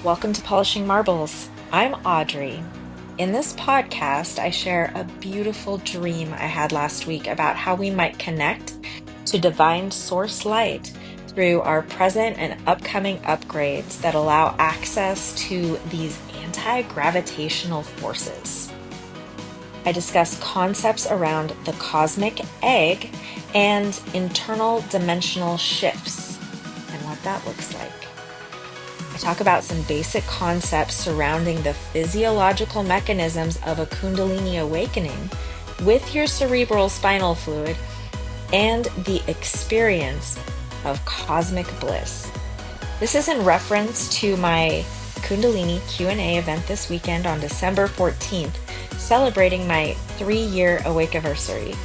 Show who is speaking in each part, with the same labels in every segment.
Speaker 1: Welcome to Polishing Marbles. I'm Audrey. In this podcast, I share a beautiful dream I had last week about how we might connect to divine source light through our present and upcoming upgrades that allow access to these anti-gravitational forces. I discuss concepts around the cosmic egg and internal dimensional shifts and what that looks like. I talk about some basic concepts surrounding the physiological mechanisms of a Kundalini awakening with your cerebral spinal fluid and the experience of cosmic bliss. This is in reference to my Kundalini Q&A event this weekend on December 14th, celebrating my 3-year Awake-iversary.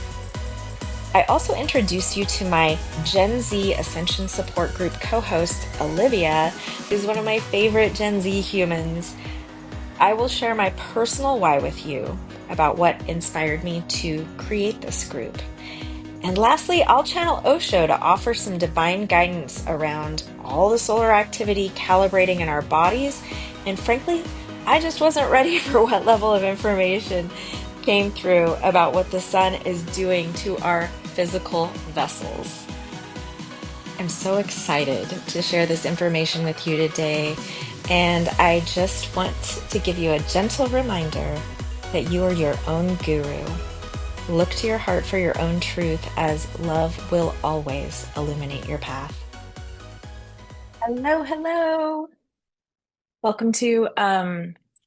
Speaker 1: I also introduce you to my Gen Z Ascension Support Group co-host, Olivia, who's one of my favorite Gen Z humans. I will share my personal why with you about what inspired me to create this group. And lastly, I'll channel Osho to offer some divine guidance around all the solar activity calibrating in our bodies. And frankly, I just wasn't ready for what level of information came through about what the sun is doing to our physical vessels. I'm so excited to share this information with you today, and I just want to give you a gentle reminder that you are your own guru. Look to your heart for your own truth, as love will always illuminate your path. Hello, hello. Welcome to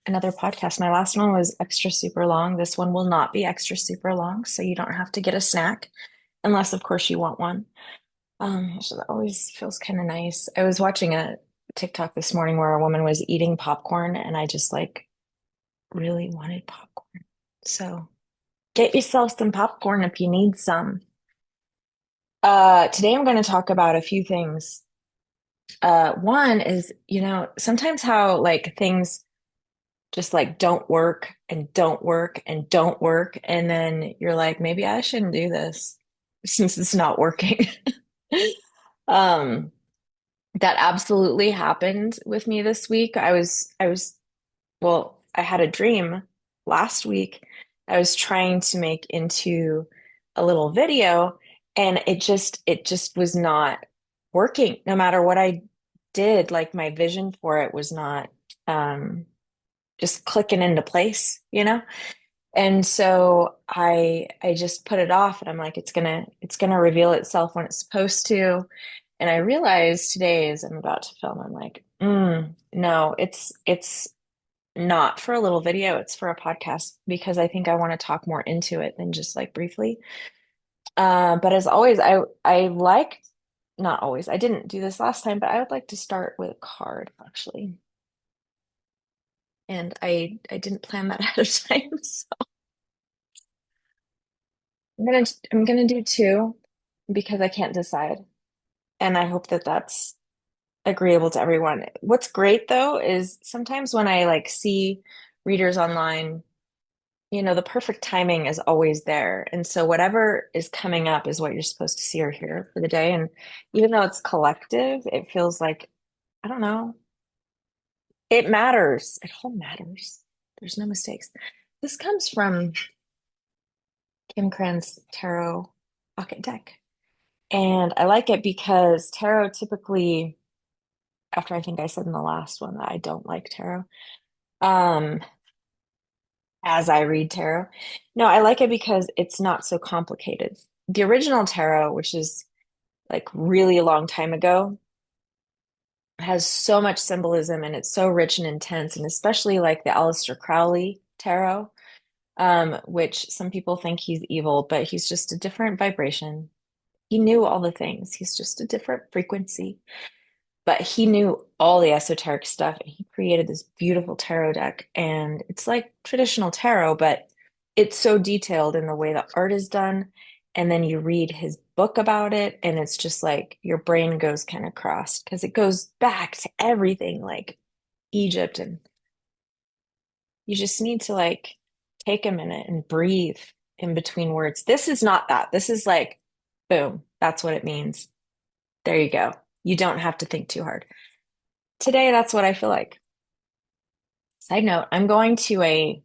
Speaker 1: another podcast. My last one was extra super long. This one will not be extra super long, so you don't have to get a snack, unless of course you want one. So that always feels kind of nice. I was watching a TikTok this morning where a woman was eating popcorn, and I just like really wanted popcorn. So get yourself some popcorn if you need some. Today I'm going to talk about a few things. One is, sometimes how like things just like don't work and don't work and don't work. And then you're like, maybe I shouldn't do this since it's not working. Um, that absolutely happened with me this week. I had a dream last week. I was trying to make into a little video, and it just was not working. No matter what I did, like my vision for it was not just clicking into place. And so I just put it off, and I'm like, it's gonna reveal itself when it's supposed to. And I realized today as I'm about to film, I'm like, no, it's not for a little video, it's for a podcast because I think I want to talk more into it than just like briefly. But as always, I like not always, I didn't do this last time, but I would like to start with a card actually. And I didn't plan that ahead of time. So I'm gonna do two because I can't decide. And I hope that that's agreeable to everyone. What's great though is sometimes when I like see readers online, the perfect timing is always there. And so whatever is coming up is what you're supposed to see or hear for the day. And even though it's collective, it feels like, I don't know, it matters. It all matters. There's no mistakes. This comes from Kim Krans Tarot Pocket Deck. And I like it because tarot typically, after I think I said in the last one that I don't like tarot, um, as I read tarot. No, I like it because it's not so complicated. The original tarot, which is like really a long time ago, has so much symbolism and it's so rich and intense, and especially like the Aleister Crowley tarot, which some people think he's evil, but he's just a different vibration. He knew all the things. He's just a different frequency. But he knew all the esoteric stuff, and he created this beautiful tarot deck. And it's like traditional tarot, but it's so detailed in the way the art is done. And then you read his book about it, and it's just like your brain goes kind of crossed because it goes back to everything like Egypt. And you just need to like take a minute and breathe in between words. This is not that. This is like, boom, that's what it means. There you go. You don't have to think too hard. Today, that's what I feel like. Side note, I'm going to a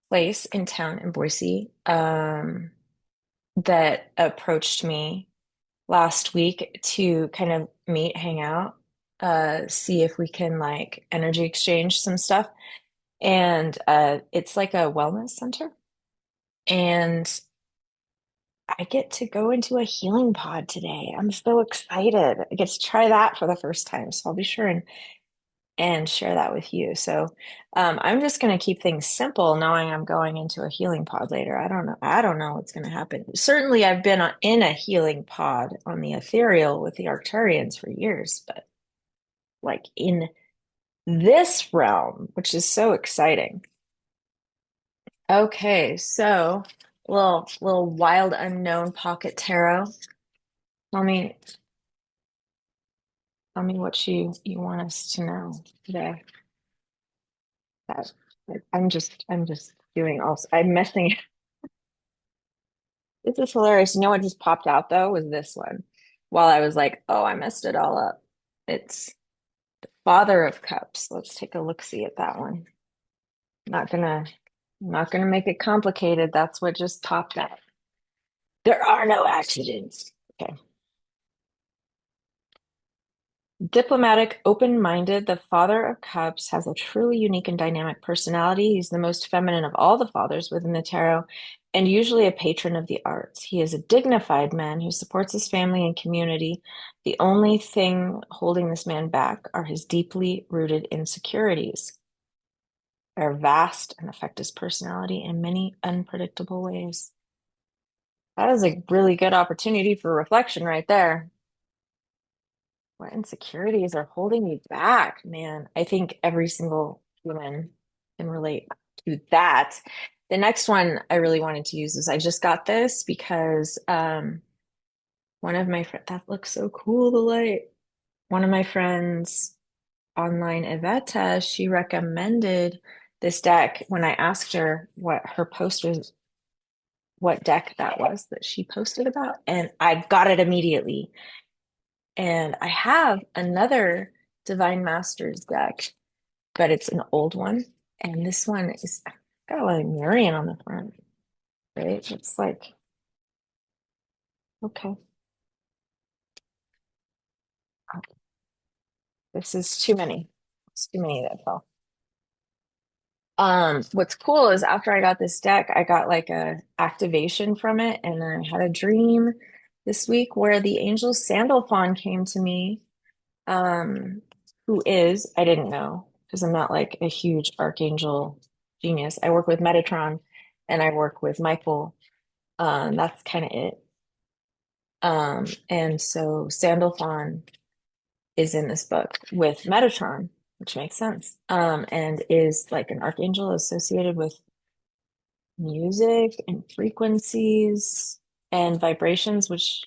Speaker 1: place in town in Boise, that approached me last week to kind of meet, hang out, see if we can like energy exchange some stuff. And it's like a wellness center. And I get to go into a healing pod today. I'm so excited. I get to try that for the first time. So I'll be sure and share that with you. So I'm just going to keep things simple, knowing I'm going into a healing pod later. I don't know. I don't know what's going to happen. Certainly, I've been in a healing pod on the ethereal with the Arcturians for years, but like in this realm, which is so exciting. Okay, so little wild unknown pocket tarot. Tell me tell me what you want us to know today. That I'm just doing also I'm messing. This is hilarious. You know what just popped out though was this one. While I was like, oh, I messed it all up. It's Father of Cups. Let's take a look-see at that one. Not gonna not gonna make it complicated. That's what just popped out. There are no accidents. Okay. Diplomatic, open-minded, the Father of Cups has a truly unique and dynamic personality. He's the most feminine of all the fathers within the tarot and usually a patron of the arts. He is a dignified man who supports his family and community. The only thing holding this man back are his deeply rooted insecurities. They're vast and affect his personality in many unpredictable ways. That is a really good opportunity for reflection right there. What insecurities are holding you back, man? I think every single woman can relate to that. The next one I really wanted to use is I just got this because one of my friends, that looks so cool, the light. One of my friends online, Iveta, she recommended this deck when I asked her what her post was, what deck that was that she posted about, and I got it immediately. And I have another Divine Masters deck, but it's an old one. And this one is got a Lemurian on the front, right? It's like, okay, this is too many. It's too many that fell. What's cool is after I got this deck, I got like a activation from it, and then I had a dream this week where the angel Sandalphon came to me, um, who is, I didn't know, because I'm not like a huge archangel genius. I work with Metatron and I work with Michael. That's kind of it. And so Sandalphon is in this book with Metatron, which makes sense. And is like an archangel associated with music and frequencies and vibrations, which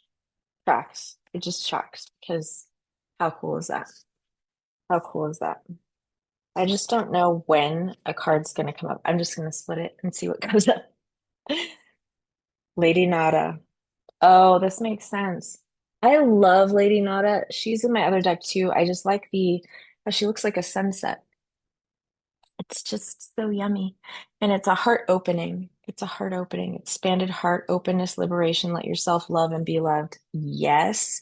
Speaker 1: tracks. It just tracks because how cool is that? How cool is that? I just don't know when a card's going to come up. I'm just going to split it and see what comes up. Lady Nada. Oh, this makes sense. I love Lady Nada. She's in my other deck too. I just like the how she looks like a sunset. It's just so yummy. And it's a heart opening. It's a heart opening. Expanded heart, openness, liberation, let yourself love and be loved. Yes.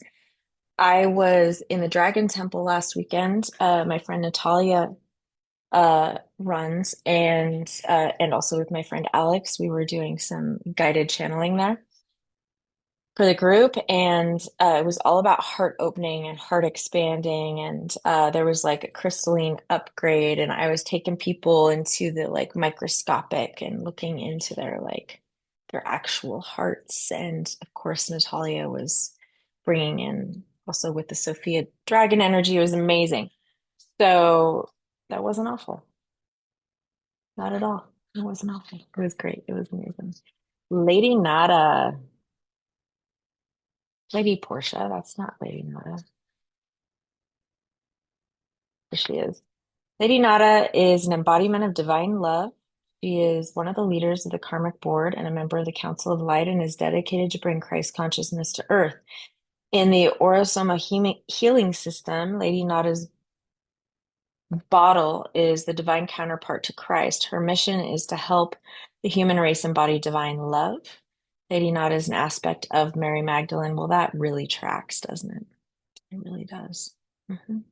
Speaker 1: I was in the Dragon Temple last weekend. My friend Natalia runs and also with my friend Alex, we were doing some guided channeling there for the group, and it was all about heart opening and heart expanding, and there was like a crystalline upgrade, and I was taking people into the like microscopic and looking into their like their actual hearts, and of course Natalia was bringing in also with the Sophia dragon energy. It was amazing. So that wasn't awful. Not at all. It wasn't awful. It was great. It was amazing. Lady Nada. Lady Portia. That's not Lady Nada. There she is. Lady Nada is an embodiment of divine love. She is one of the leaders of the Karmic Board and a member of the Council of Light and is dedicated to bring Christ consciousness to Earth. In the Orosoma healing system, Lady Nada's Bottle is the divine counterpart to Christ. Her mission is to help the human race embody divine love. Lady Nada is an aspect of Mary Magdalene. Well, that really tracks, doesn't it? It really does. Mhm.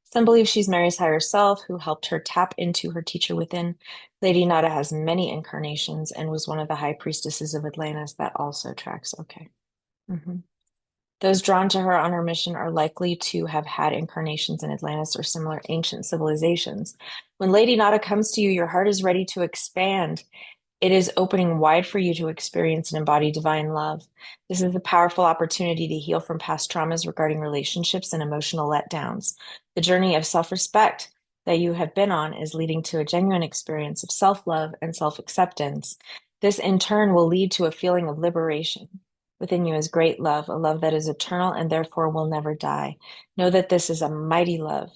Speaker 1: Some believe she's Mary's higher self who helped her tap into her teacher within. Lady Nada has many incarnations and was one of the high priestesses of Atlantis. That also tracks. Okay. Mhm. Those drawn to her on her mission are likely to have had incarnations in Atlantis or similar ancient civilizations. When Lady Nada comes to you, your heart is ready to expand. It is opening wide for you to experience and embody divine love. This is a powerful opportunity to heal from past traumas regarding relationships and emotional letdowns. The journey of self respect that you have been on is leading to a genuine experience of self love and self acceptance. This, in turn, will lead to a feeling of liberation. Within you is great love, a love that is eternal and therefore will never die. Know that this is a mighty love,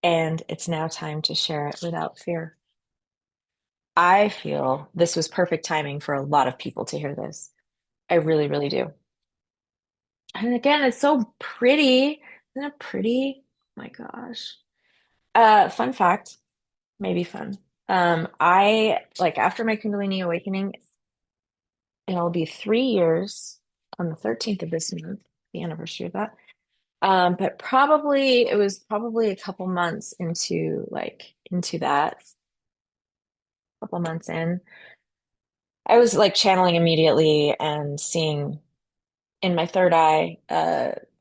Speaker 1: and it's now time to share it without fear. I feel this was perfect timing for a lot of people to hear this. I really, really do. And again, it's so pretty. Isn't it pretty? Oh my gosh. Fun fact, maybe fun. I like after my Kundalini awakening, it'll be 3 years on the 13th of this month, the anniversary of that. But probably it was probably a couple months into that, couple months in. I was like channeling immediately and seeing in my third eye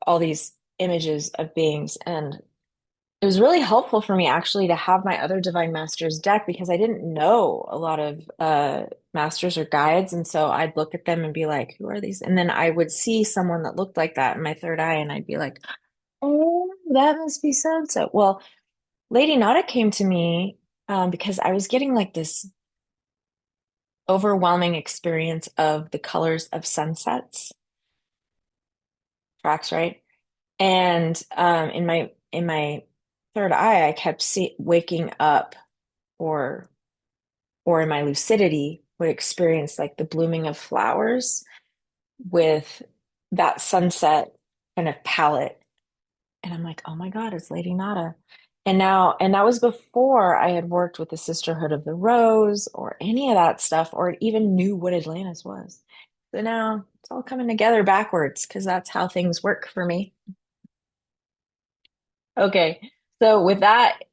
Speaker 1: all these images of beings. And it was really helpful for me actually to have my other Divine Masters deck because I didn't know a lot of masters or guides. And so I'd look at them and be like, who are these? And then I would see someone that looked like that in my third eye, and I'd be like, oh, that must be so and so. Well, Lady Nada came to me because I was getting like this overwhelming experience of the colors of sunsets. Tracks, right? And in my third eye, I kept waking up or or in my lucidity would experience like the blooming of flowers with that sunset kind of palette. And I'm like, oh my God, it's Lady Nada. And that was before I had worked with the Sisterhood of the Rose or any of that stuff, or even knew what Atlantis was. So now it's all coming together backwards because that's how things work for me. Okay. So with that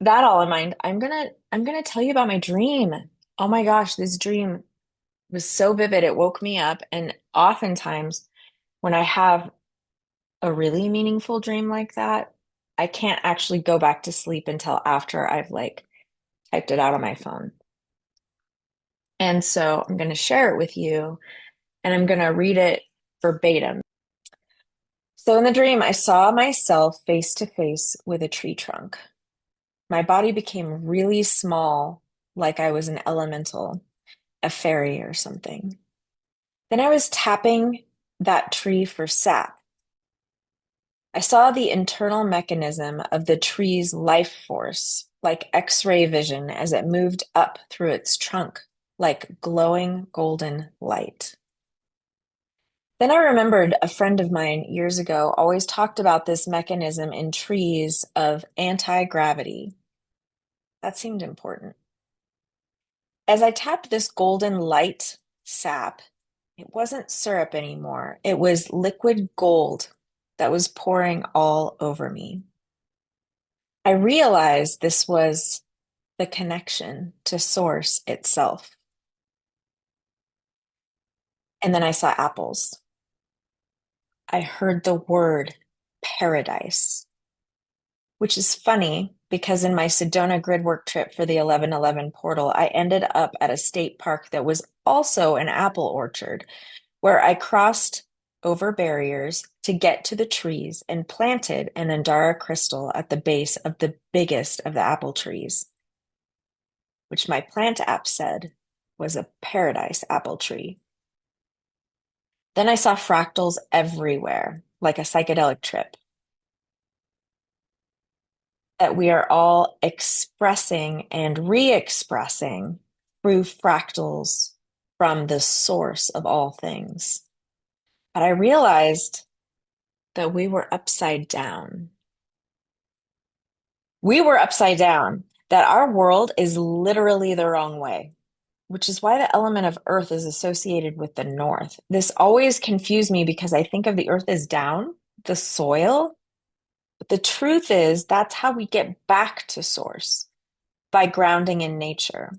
Speaker 1: all in mind, I'm gonna tell you about my dream. Oh my gosh, this dream was so vivid. It woke me up. And oftentimes when I have a really meaningful dream like that, I can't actually go back to sleep until after I've like typed it out on my phone. And so I'm gonna share it with you and I'm gonna read it verbatim. So in the dream, I saw myself face to face with a tree trunk. My body became really small, like I was an elemental, a fairy or something. Then I was tapping that tree for sap. I saw the internal mechanism of the tree's life force, like X-ray vision as it moved up through its trunk, like glowing golden light. Then I remembered a friend of mine years ago always talked about this mechanism in trees of anti-gravity. That seemed important. As I tapped this golden light sap, it wasn't syrup anymore. It was liquid gold that was pouring all over me. I realized this was the connection to Source itself. And then I saw apples. I heard the word paradise, which is funny because in my Sedona gridwork trip for the 1111 portal, I ended up at a state park that was also an apple orchard where I crossed over barriers to get to the trees and planted an Andara crystal at the base of the biggest of the apple trees, which my plant app said was a paradise apple tree. Then I saw fractals everywhere, like a psychedelic trip, that we are all expressing and re-expressing through fractals from the source of all things. But I realized that we were upside down. We were upside down, that our world is literally the wrong way, which is why the element of earth is associated with the north. This always confused me because I think of the earth as down, the soil. But the truth is, that's how we get back to source, by grounding in nature.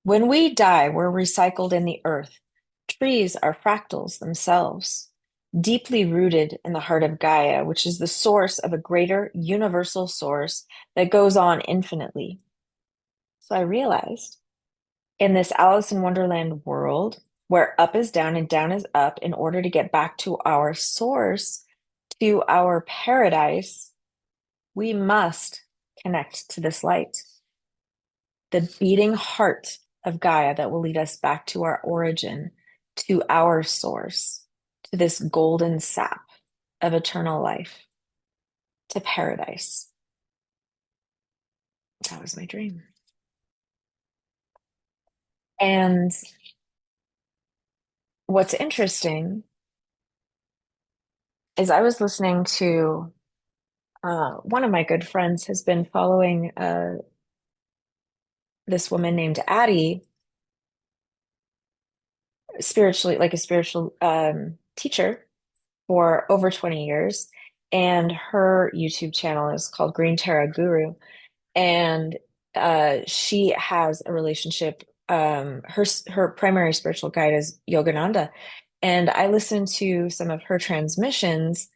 Speaker 1: When we die, we're recycled in the earth. Trees are fractals themselves, deeply rooted in the heart of Gaia, which is the source of a greater universal source that goes on infinitely. So I realized in this Alice in Wonderland world, where up is down and down is up, in order to get back to our source, to our paradise, we must connect to this light, the beating heart of Gaia that will lead us back to our origin, to our source, to this golden sap of eternal life, to paradise. That was my dream. And what's interesting is I was listening to one of my good friends has been following this woman named Addie spiritually, like a spiritual teacher for over 20 years. And her YouTube channel is called Green Terra Guru. And she has a relationship. Her primary spiritual guide is Yogananda. And I listened to some of her transmissions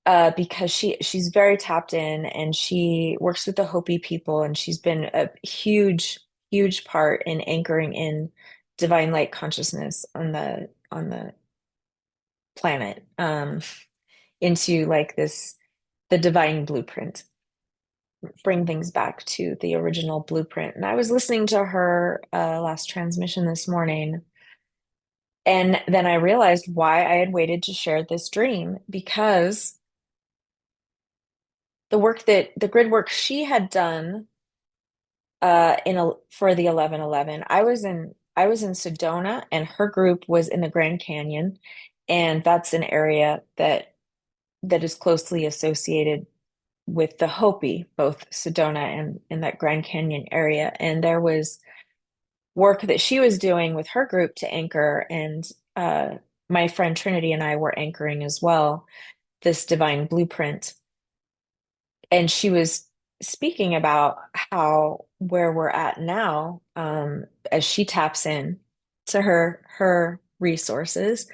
Speaker 1: because she's very tapped in and she works with the Hopi people and she's been a huge part in anchoring in divine light consciousness on the planet into like this the divine blueprint, bring things back to the original blueprint. And I was listening to her last transmission this morning, and then I realized why I had waited to share this dream, because the grid work she had done for the 1111, I was in Sedona and her group was in the Grand Canyon, and that's an area that is closely associated with the Hopi, both Sedona and in that Grand Canyon area. And there was work that she was doing with her group to anchor, and my friend Trinity and I were anchoring as well, this divine blueprint. And she was speaking about how where we're at now, as she taps in to her resources,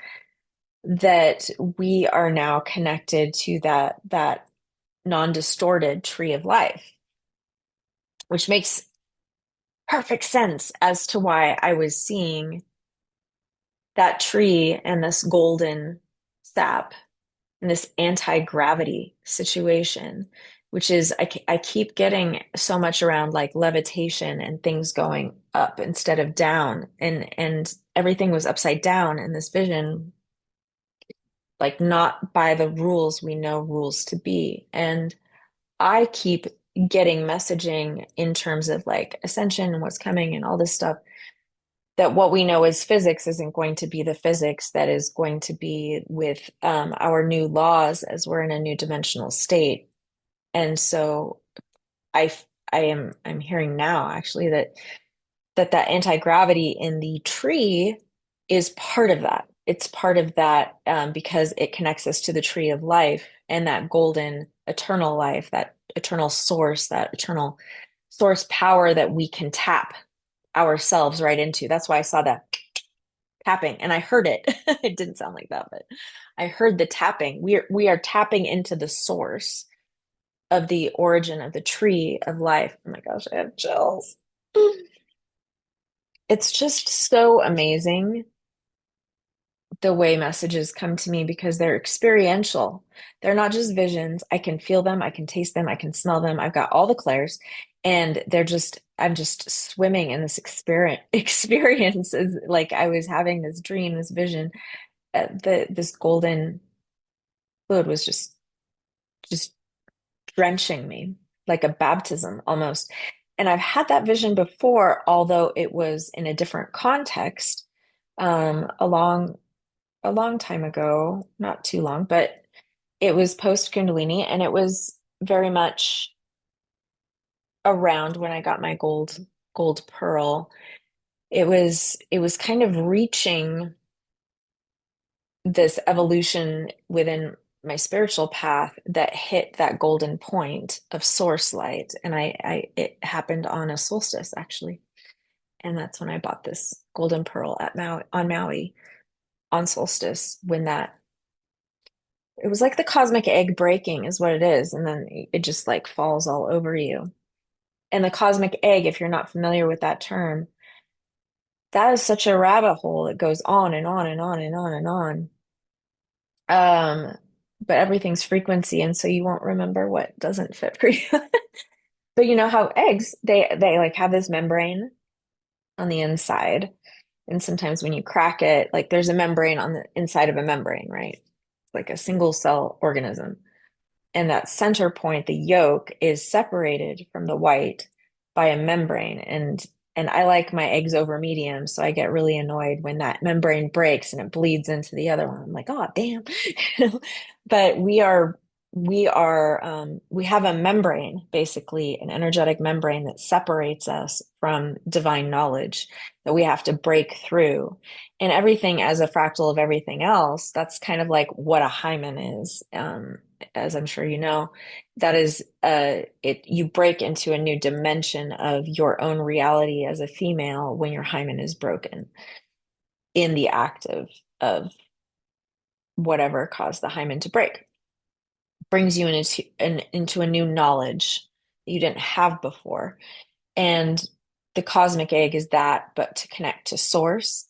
Speaker 1: that we are now connected to that non-distorted tree of life, which makes perfect sense as to why I was seeing that tree and this golden sap and this anti-gravity situation, which is I keep getting so much around like levitation and things going up instead of down, and everything was upside down in this vision, like not by the rules we know rules to be. And I keep getting messaging in terms of like ascension and what's coming and all this stuff, that what we know as physics isn't going to be the physics that is going to be with our new laws as we're in a new dimensional state. And so I I'm hearing now actually that anti-gravity in the tree is part of that. It's part of that because it connects us to the tree of life and that golden eternal life, that eternal source, that eternal source power that we can tap ourselves right into. That's why I saw that tapping and I heard it. It didn't sound like that, but I heard the tapping. We are tapping into the source of the origin of the tree of life. Oh my gosh, I have chills. It's just so amazing the way messages come to me because they're experiential. They're not just visions. I can feel them, I can taste them, I can smell them. I've got all the clairs, and I'm just swimming in this experience is like I was having this dream, this vision. This golden fluid was just drenching me like a baptism almost. And I've had that vision before, although it was in a different context, a long time ago, not too long, but it was post Kundalini, and it was very much around when I got my gold pearl. It was kind of reaching this evolution within my spiritual path that hit that golden point of source light. And I it happened on a solstice actually. And that's when I bought this golden pearl at Maui on solstice when that it was like the cosmic egg breaking is what it is. And then it just like falls all over you. And the cosmic egg, if you're not familiar with that term, that is such a rabbit hole. It goes on and on and on and on and on. Um, but everything's frequency, and so you won't remember what doesn't fit for you. But you know how eggs, they like have this membrane on the inside. And sometimes when you crack it, like there's a membrane on the inside of a membrane, right? It's like a single cell organism. And that center point, the yolk, is separated from the white by a membrane. And I like my eggs over medium, so I get really annoyed when that membrane breaks and it bleeds into the other one. I'm like, oh damn. But we have a membrane, basically an energetic membrane that separates us from divine knowledge that we have to break through. And everything as a fractal of everything else, that's kind of like what a hymen is. As I'm sure you know, that is it you break into a new dimension of your own reality as a female when your hymen is broken in the act of whatever caused the hymen to break. Brings you into a new knowledge that you didn't have before. And the cosmic egg is that, but to connect to source,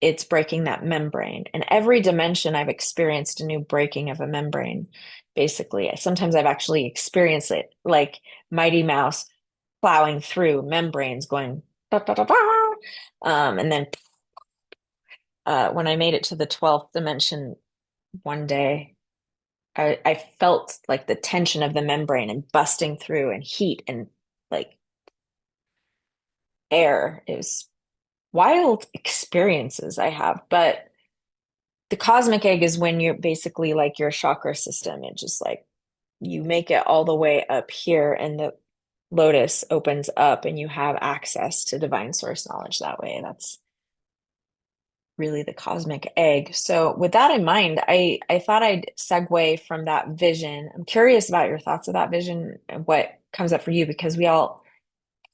Speaker 1: it's breaking that membrane. And every dimension I've experienced a new breaking of a membrane, basically. Sometimes I've actually experienced it like Mighty Mouse plowing through membranes going da, da, da, da. And then when I made it to the 12th dimension one day, I felt like the tension of the membrane and busting through and heat and like air. It was wild experiences I have, but the cosmic egg is when you're basically like your chakra system. It just like you make it all the way up here and the lotus opens up and you have access to divine source knowledge that way. That's really the cosmic egg. So with that in mind, I thought I'd segue from that vision. I'm curious about your thoughts of that vision and what comes up for you because we all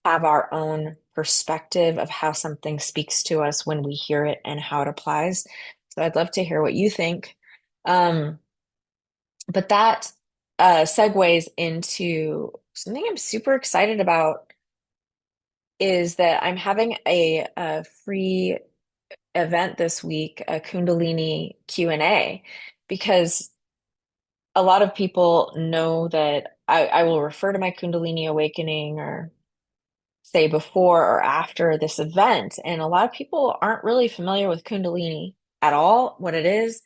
Speaker 1: have our own perspective of how something speaks to us when we hear it and how it applies. So I'd love to hear what you think. Um, but that segues into something I'm super excited about is that I'm having a free event this week, a Kundalini Q&A, because a lot of people know that I will refer to my Kundalini awakening or say before or after this event. And a lot of people aren't really familiar with Kundalini at all, what it is.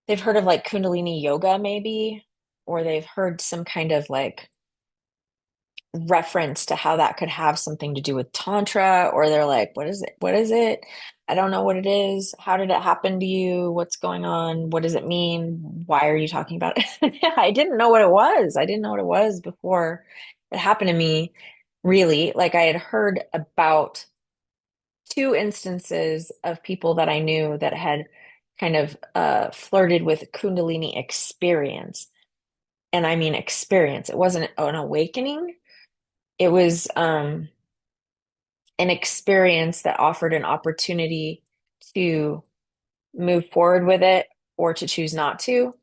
Speaker 1: They've heard of like Kundalini yoga, maybe, or they've heard some kind of like reference to how that could have something to do with Tantra, or they're like, what is it? What is it? I don't know what it is. How did it happen to you? What's going on? What does it mean? Why are you talking about it? I didn't know what it was. I didn't know what it was before it happened to me, really. Like I had heard about two instances of people that I knew that had kind of flirted with Kundalini experience. And I mean experience. It wasn't an awakening. It was an experience that offered an opportunity to move forward with it or to choose not to.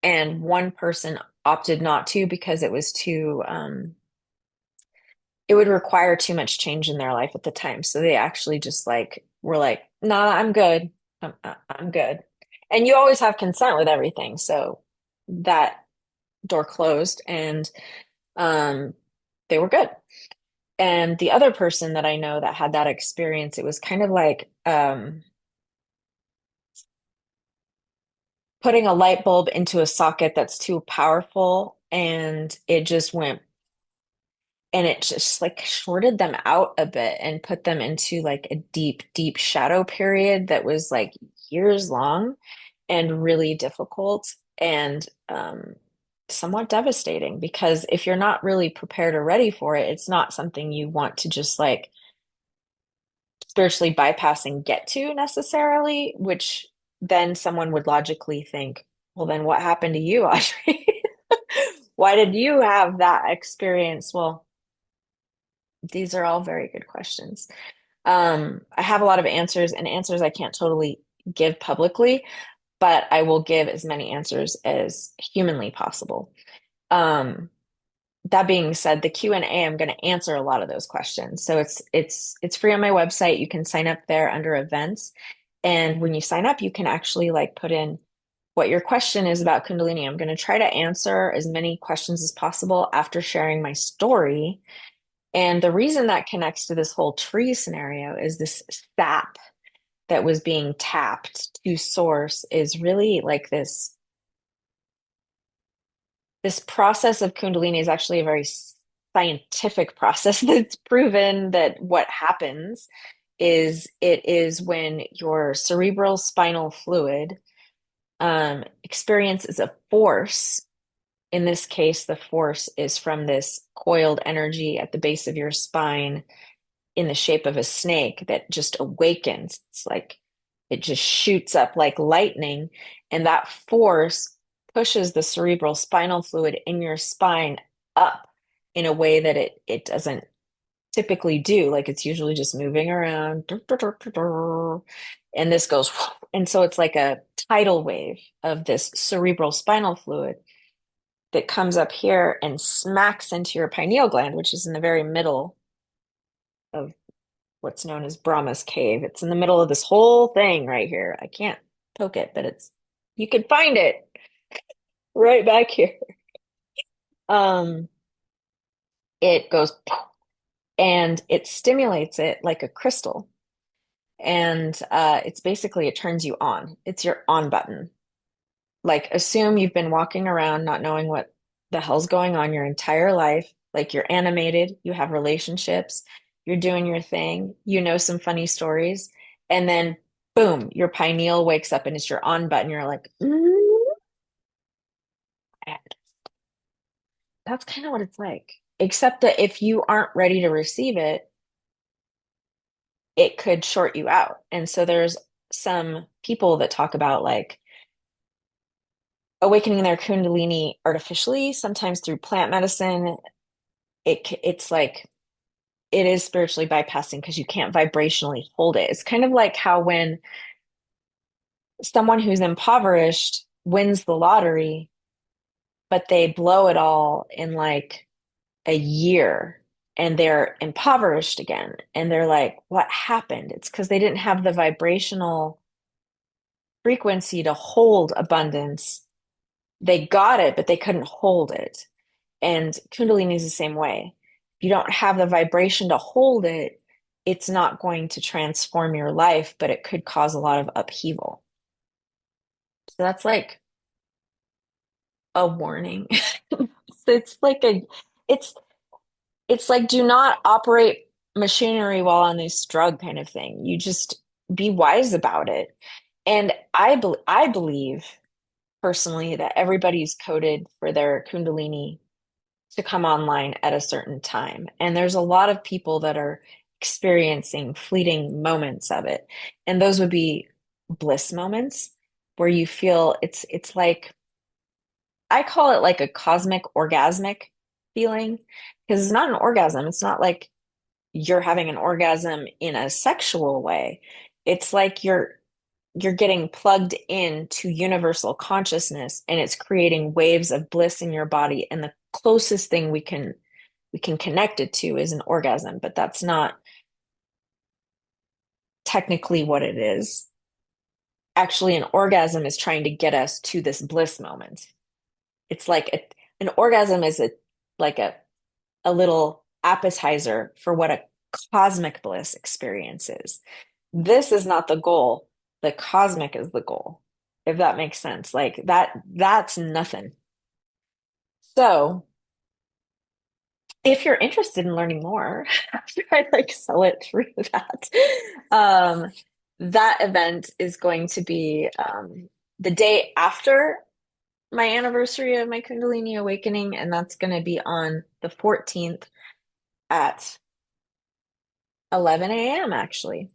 Speaker 1: And one person opted not to because it was too, it would require too much change in their life at the time. So they actually just like were like, nah, I'm good. I'm good. And you always have consent with everything. So that door closed and um, they were good. And the other person that I know that had that experience, it was kind of like putting a light bulb into a socket that's too powerful and it just went and it just like shorted them out a bit and put them into like a deep, deep shadow period that was like years long and really difficult. And somewhat devastating because if you're not really prepared or ready for it, it's not something you want to just like spiritually bypass and get to necessarily, which then someone would logically think, well, then what happened to you, Audrey? Why did you have that experience? Well, these are all very good questions. I have a lot of answers and answers I can't totally give publicly, but I will give as many answers as humanly possible. Um, that being said, the Q&A, I'm going to answer a lot of those questions. So it's free on my website. You can sign up there under events. And when you sign up, you can actually like put in what your question is about Kundalini. I'm going to try to answer as many questions as possible after sharing my story. And the reason that connects to this whole tree scenario is this sap that was being tapped to source is really like this process of Kundalini is actually a very scientific process that's proven that what happens is it is when your cerebral spinal fluid experiences a force. In this case, the force is from this coiled energy at the base of your spine in the shape of a snake that just awakens. It's like it just shoots up like lightning, and that force pushes the cerebral spinal fluid in your spine up in a way that it doesn't typically do. Like it's usually just moving around, and this goes, and so it's like a tidal wave of this cerebral spinal fluid that comes up here and smacks into your pineal gland, which is in the very middle of what's known as Brahma's cave. It's in the middle of this whole thing right here. I can't poke it, but you can find it right back here. Um, it goes and it stimulates it like a crystal. And it's basically it turns you on. It's your on button. Like assume you've been walking around not knowing what the hell's going on your entire life. Like you're animated, you have relationships, you're doing your thing, you know some funny stories, and then boom, your pineal wakes up and it's your on button. You're like, and that's kind of what it's like. Except that if you aren't ready to receive it, it could short you out. And so there's some people that talk about like awakening their kundalini artificially, sometimes through plant medicine. It's like it is spiritually bypassing because you can't vibrationally hold it. It's kind of like how when someone who's impoverished wins the lottery, but they blow it all in like a year and they're impoverished again. And they're like, what happened? It's because they didn't have the vibrational frequency to hold abundance. They got it, but they couldn't hold it. And Kundalini is the same way. If you don't have the vibration to hold it, it's not going to transform your life, but it could cause a lot of upheaval. So that's like a warning. It's like it's it's like do not operate machinery while on this drug kind of thing. You just be wise about it. And I believe personally that everybody's coded for their Kundalini to come online at a certain time. And there's a lot of people that are experiencing fleeting moments of it. And those would be bliss moments where you feel it's like I call it like a cosmic orgasmic feeling because it's not an orgasm. It's not like you're having an orgasm in a sexual way. It's like you're getting plugged in to universal consciousness and it's creating waves of bliss in your body. And the closest thing we can connect it to is an orgasm, but that's not technically what it is. Actually, an orgasm is trying to get us to this bliss moment. It's like an orgasm is like a little appetizer for what a cosmic bliss experience is. This is not the goal. The cosmic is the goal, if that makes sense. Like that's nothing. So if you're interested in learning more after I like sell it through that, um, that event is going to be the day after. my anniversary of my Kundalini awakening, and that's going to be on the 14th at 11 a.m. actually,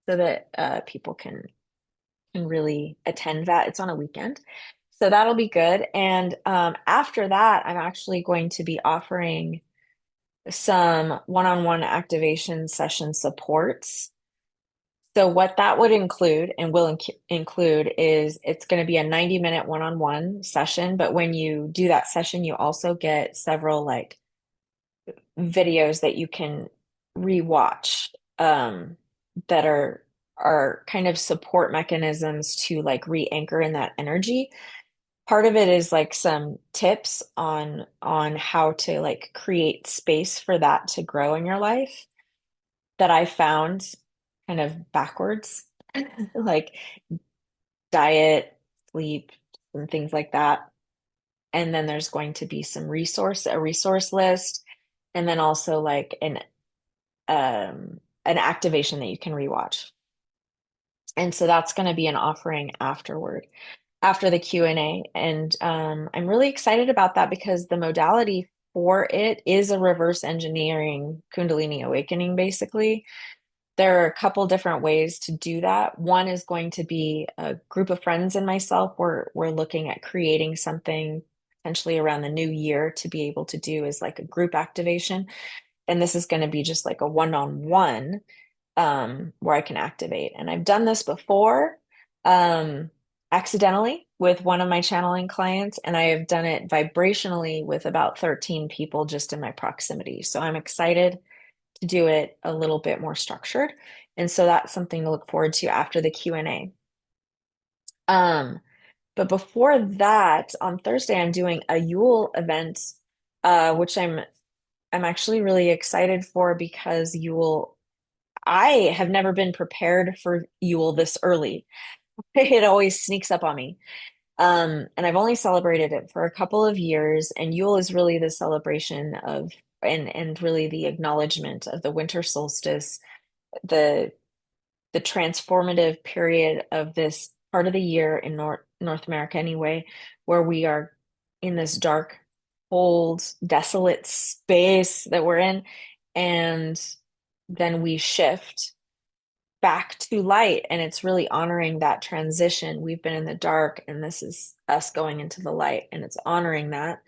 Speaker 1: so that people can really attend that. It's on a weekend. So that'll be good. And after that, I'm actually going to be offering some one-on-one activation session supports. So what that would include and will include is it's going to be a 90-minute one-on-one session, but when you do that session, you also get several like videos that you can rewatch that are kind of support mechanisms to like re-anchor in that energy. Part of it is like some tips on how to like create space for that to grow in your life that I found kind of backwards, like diet, sleep, and things like that. And then there's going to be a resource list, and then also like an activation that you can rewatch. And so that's going to be an offering afterward, after the Q&A. And I'm really excited about that because the modality for it is a reverse engineering Kundalini awakening, basically. There are a couple different ways to do that. One is going to be a group of friends and myself. We're looking at creating something potentially around the new year to be able to do as like a group activation. And this is going to be just like a one-on-one where I can activate. And I've done this before accidentally with one of my channeling clients, and I have done it vibrationally with about 13 people just in my proximity. So I'm excited to do it a little bit more structured. And so that's something to look forward to after the Q&A. Um, but before that, on Thursday, I'm doing a Yule event, which I'm actually really excited for because Yule, I have never been prepared for Yule this early. It always sneaks up on me. And I've only celebrated it for a couple of years, and Yule is really the celebration of and really the acknowledgement of the winter solstice, the the transformative period of this part of the year in North America anyway, where we are in this dark, cold, desolate space that we're in, and then we shift back to light, and it's really honoring that transition. We've been in the dark, and this is us going into the light, and it's honoring that,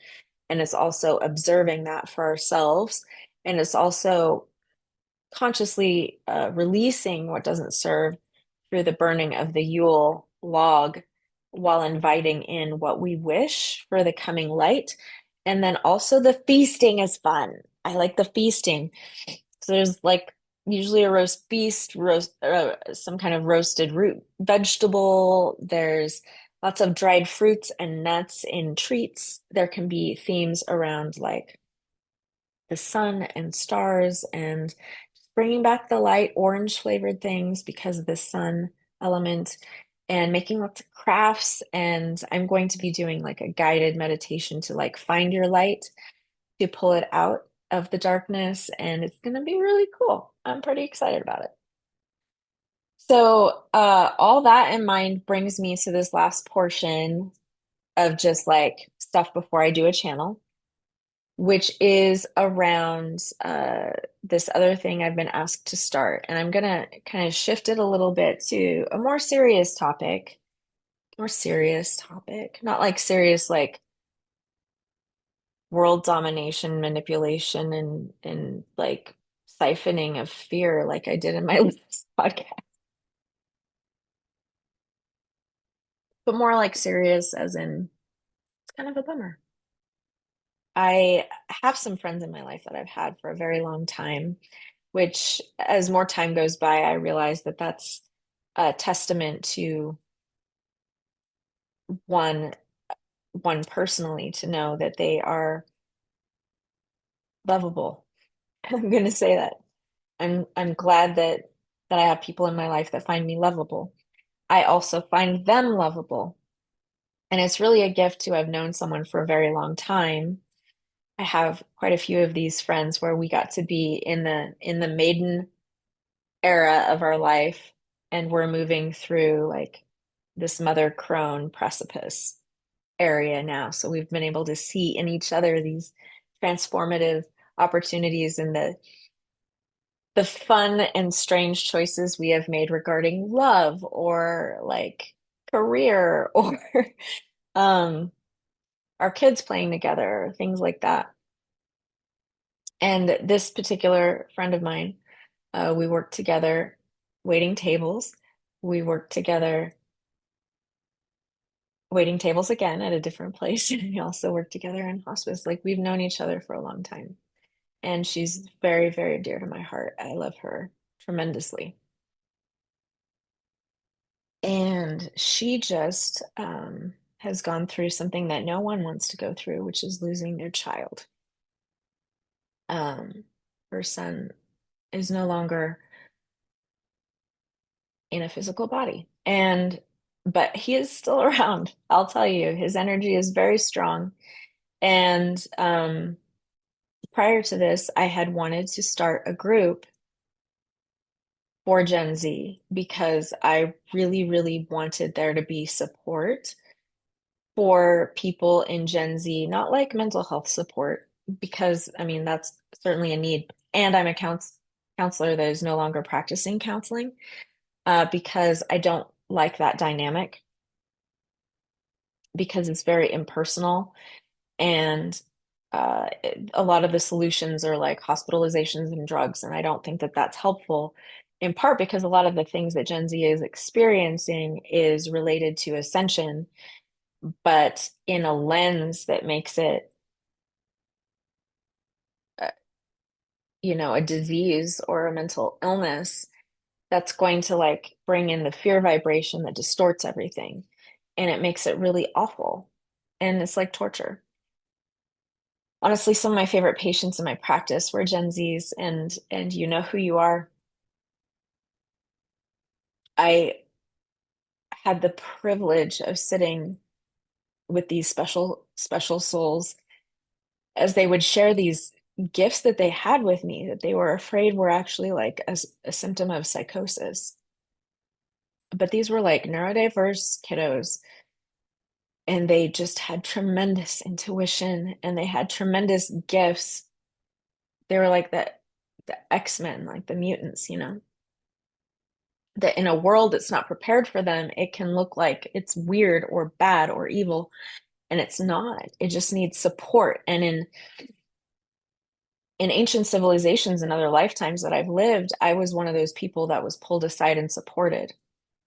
Speaker 1: and it's also observing that for ourselves, and it's also consciously releasing what doesn't serve through the burning of the Yule log while inviting in what we wish for the coming light. And then also the feasting is fun. I like the feasting. So there's like usually a roast feast, some kind of roasted root vegetable. There's lots of dried fruits and nuts in treats. There can be themes around like the sun and stars and bringing back the light orange flavored things because of the sun element and making lots of crafts. And I'm going to be doing like a guided meditation to like find your light, to pull it out of the darkness. And it's going to be really cool. I'm pretty excited about it. So, all that in mind brings me to this last portion of just like stuff before I do a channel, which is around this other thing I've been asked to start. And I'm gonna kind of shift it a little bit to a more serious topic, not like serious like world domination, manipulation, and like siphoning of fear like I did in my last podcast, but more like serious as in it's kind of a bummer. I have some friends in my life that I've had for a very long time, which as more time goes by, I realize that that's a testament to one one personally to know that they are lovable. I'm going to say that. I'm glad that I have people in my life that find me lovable. I also find them lovable. And it's really a gift to have known someone for a very long time. I have quite a few of these friends where we got to be in the maiden era of our life, and we're moving through like this mother crone precipice. area now. So we've been able to see in each other these transformative opportunities and the fun and strange choices we have made regarding love or like career or um our kids playing together, things like that. And this particular friend of mine, we worked together waiting tables. We worked together waiting tables again at a different place. And we also worked together in hospice. Like we've known each other for a long time. And she's very, very dear to my heart. I love her tremendously. And she just has gone through something that no one wants to go through, which is losing their child. Um, her son is no longer in a physical body. But he is still around. I'll tell you, his energy is very strong. And prior to this, I had wanted to start a group for Gen Z because I really, really wanted there to be support for people in Gen Z, not like mental health support, because I mean, that's certainly a need. And I'm a counselor that is no longer practicing counseling because I don't like that dynamic because it's very impersonal and a lot of the solutions are like hospitalizations and drugs, and I don't think that that's helpful. In part because a lot of the things that Gen Z is experiencing is related to ascension, but in a lens that makes it, uh, a disease or a mental illness that's going to like bring in the fear vibration that distorts everything, and it makes it really awful, and it's like torture. Honestly, some of my favorite patients in my practice were Gen Zs, and you know who you are. I had the privilege of sitting with these special souls as they would share these gifts that they had with me that they were afraid were actually like a symptom of psychosis. But these were like neurodiverse kiddos, and they just had tremendous intuition and they had tremendous gifts. They were like the X-Men, like the mutants, that in a world that's not prepared for them, it can look like it's weird or bad or evil, and it's not. It just needs support. And in ancient civilizations and other lifetimes that I've lived, I was one of those people that was pulled aside and supported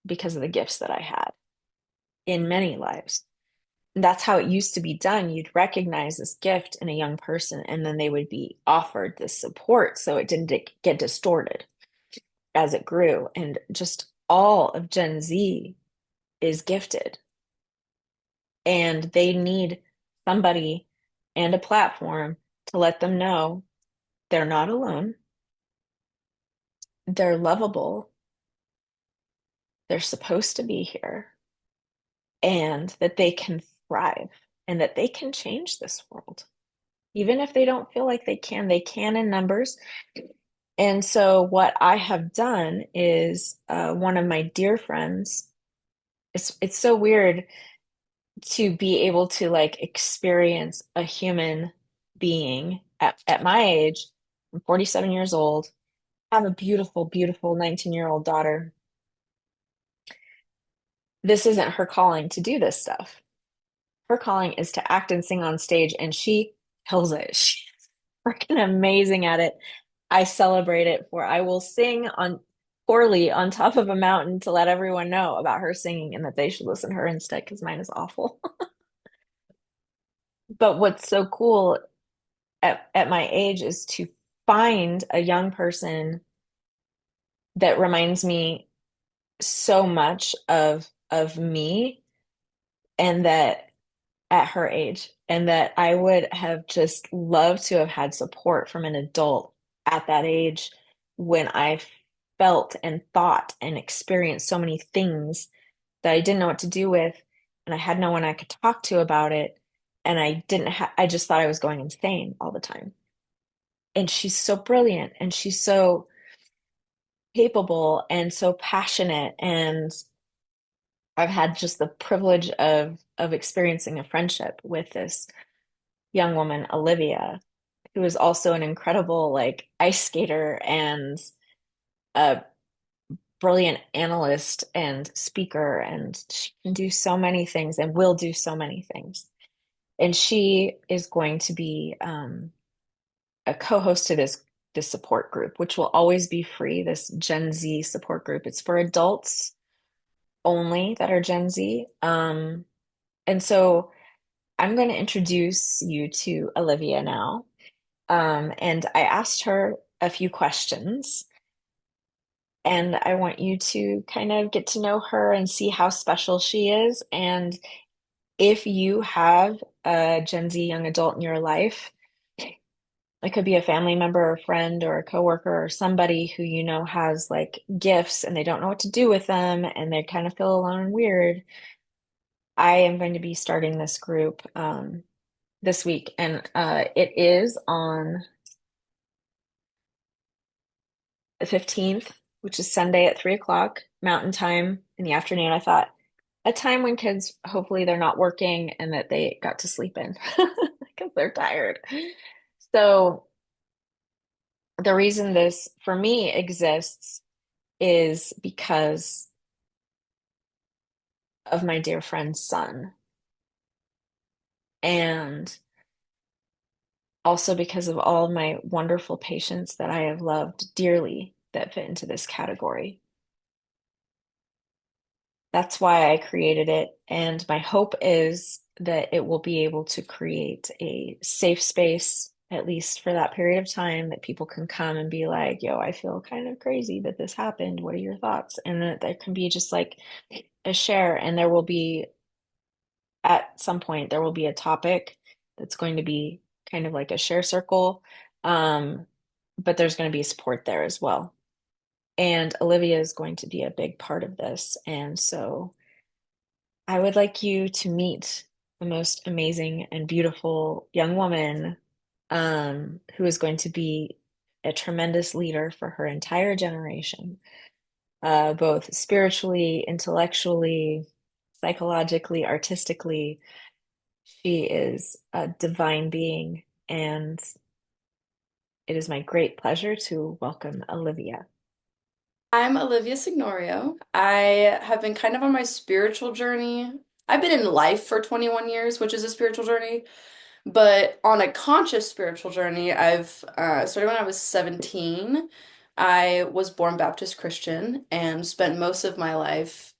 Speaker 1: because of the gifts that I had in many lives. And that's how it used to be done. You'd recognize this gift in a young person, and then they would be offered this support so it didn't get distorted as it grew. And just all of Gen Z is gifted, and they need somebody and a platform to let them know they're not alone, they're lovable, they're supposed to be here, and that they can thrive and that they can change this world. Even if they don't feel like they can in numbers. And so, what I have done is one of my dear friends, it's so weird to be able to like experience a human being at my age. I'm 47 years old, have a beautiful, beautiful 19-year-old daughter. This isn't her calling to do this stuff. Her calling is to act and sing on stage, and she kills it. She's freaking amazing at it. I celebrate it for I will sing on poorly on top of a mountain to let everyone know about her singing and that they should listen to her instead because mine is awful. But what's so cool at my age is to find a young person that reminds me so much of me, and that at her age, and that I would have just loved to have had support from an adult at that age when I felt and thought and experienced so many things that I didn't know what to do with, and I had no one I could talk to about it, and I just thought I was going insane all the time. And she's so brilliant and she's so capable and so passionate, and I've had just the privilege of experiencing a friendship with this young woman, Olivia, who is also an incredible like ice skater and a brilliant analyst and speaker, and she can do so many things and will do so many things. And she is going to be a co-host to this support group, which will always be free, this Gen Z support group. It's for adults only that are Gen Z. And so I'm going to introduce you to Olivia now. And I asked her a few questions, and I want you to kind of get to know her and see how special she is. And if you have a Gen Z young adult in your life, it could be a family member or a friend or a coworker or somebody who you know has like gifts and they don't know what to do with them and they kind of feel alone and weird. I am going to be starting this group this week, and it is on the 15th, which is Sunday at 3 o'clock Mountain Time in the afternoon. I thought a time when kids, hopefully, they're not working and that they got to sleep in because they're tired. So, the reason this for me exists is because of my dear friend's son, and also because of all of my wonderful patients that I have loved dearly that fit into this category. That's why I created it. And my hope is that it will be able to create a safe space, at least for that period of time, that people can come and be like, yo, I feel kind of crazy that this happened. What are your thoughts? And that there can be just like a share. And there will be, at some point, there will be a topic that's going to be kind of like a share circle. Um, but there's going to be support there as well. And Olivia is going to be a big part of this. And so I would like you to meet the most amazing and beautiful young woman who is going to be a tremendous leader for her entire generation, both spiritually, intellectually, psychologically, artistically. She is a divine being, and it is my great pleasure to welcome Olivia.
Speaker 2: I'm Olivia Signorio. I have been kind of on my spiritual journey. I've been in life for 21 years, which is a spiritual journey, but on a conscious spiritual journey, I've started when I was 17. I was born Baptist Christian and spent most of my life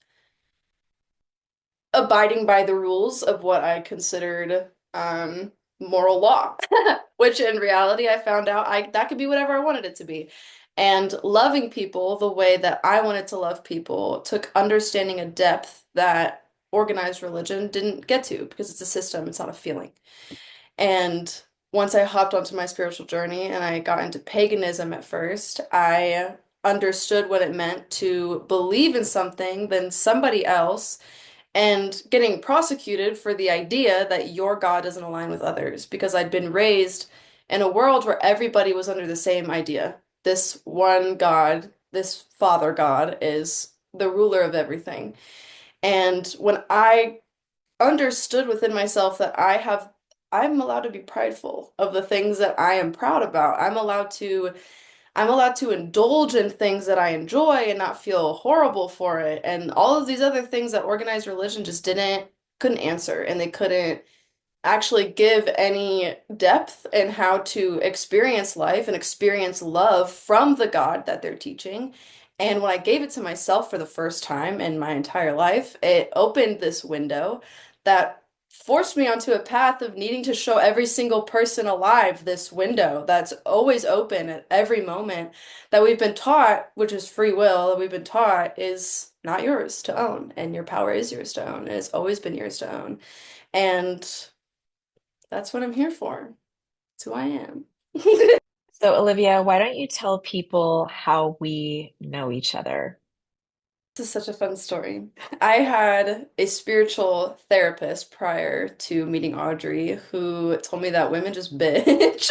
Speaker 2: abiding by the rules of what I considered moral law, which in reality I found out I that could be whatever I wanted it to be. And loving people the way that I wanted to love people took understanding a depth that organized religion didn't get to because it's a system, it's not a feeling. And once I hopped onto my spiritual journey and I got into paganism at first, I understood what it meant to believe in something than somebody else and getting prosecuted for the idea that your God doesn't align with others because I'd been raised in a world where everybody was under the same idea. This one God, this Father God, is the ruler of everything. And when I understood within myself that I'm allowed to be prideful of the things that I am proud about. I'm allowed to indulge in things that I enjoy and not feel horrible for it. And all of these other things that organized religion just couldn't answer, and they couldn't actually give any depth in how to experience life and experience love from the God that they're teaching. And when I gave it to myself for the first time in my entire life, it opened this window that forced me onto a path of needing to show every single person alive this window that's always open at every moment that we've been taught, which is free will, that we've been taught is not yours to own, and your power is yours to own, and it's always been yours to own. And that's what I'm here for. That's who I am.
Speaker 1: So, Olivia, why don't you tell people how we know each other?
Speaker 2: This is such a fun story. I had a spiritual therapist prior to meeting Audrey who told me that women just bitch.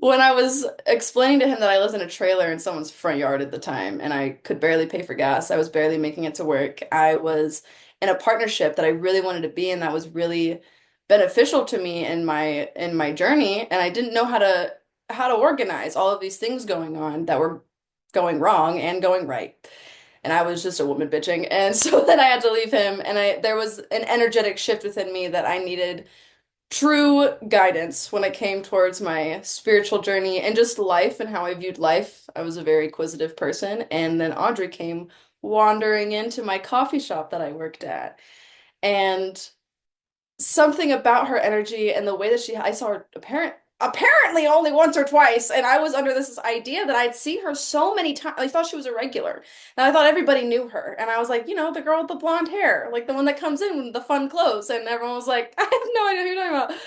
Speaker 2: when I was explaining to him that I lived in a trailer in someone's front yard at the time and I could barely pay for gas, I was barely making it to work. I was in a partnership that I really wanted to be in that was really beneficial to me in my journey, and I didn't know how to organize all of these things going on that were going wrong and going right. And I was just a woman bitching. And so then I had to leave him, and I there was an energetic shift within me that I needed true guidance when it came towards my spiritual journey and just life and how I viewed life. I was a very inquisitive person, and then Audrey came wandering into my coffee shop that I worked at. And something about her energy and the way that I saw her apparently only once or twice, and I was under this idea that I'd see her so many times. I thought she was a regular, and I thought everybody knew her. And I was like, the girl with the blonde hair, like the one that comes in with the fun clothes, and everyone was like, I have no idea who you're talking about.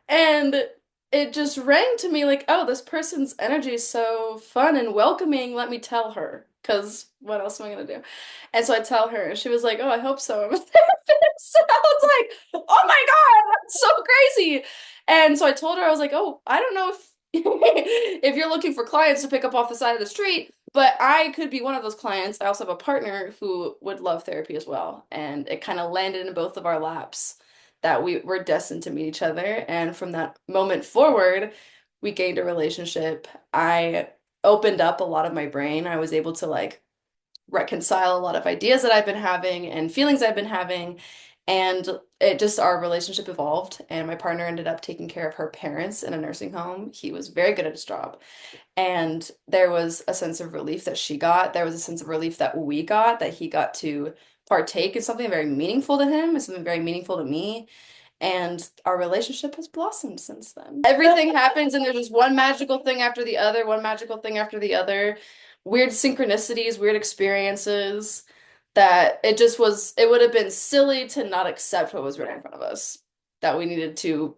Speaker 2: And it just rang to me like, oh, this person's energy is so fun and welcoming. Let me tell her, because what else am I gonna do? And so I tell her, and she was like, oh, I hope so. I'm a therapist. I was like, oh my God, that's so crazy. And so I told her, I was like, oh, I don't know if if you're looking for clients to pick up off the side of the street, but I could be one of those clients. I also have a partner who would love therapy as well. And it kind of landed in both of our laps that we were destined to meet each other. And from that moment forward, we gained a relationship. I opened up a lot of my brain. I was able to like reconcile a lot of ideas that I've been having and feelings I've been having. And it just, our relationship evolved. And my partner ended up taking care of her parents in a nursing home. He was very good at his job. And there was a sense of relief that she got. There was a sense of relief that we got, that he got to partake in something very meaningful to him and something very meaningful to me. And our relationship has blossomed since then. Everything happens, and there's just one magical thing after the other, one magical thing after the other. Weird synchronicities, weird experiences that it would have been silly to not accept what was right in front of us. That we needed to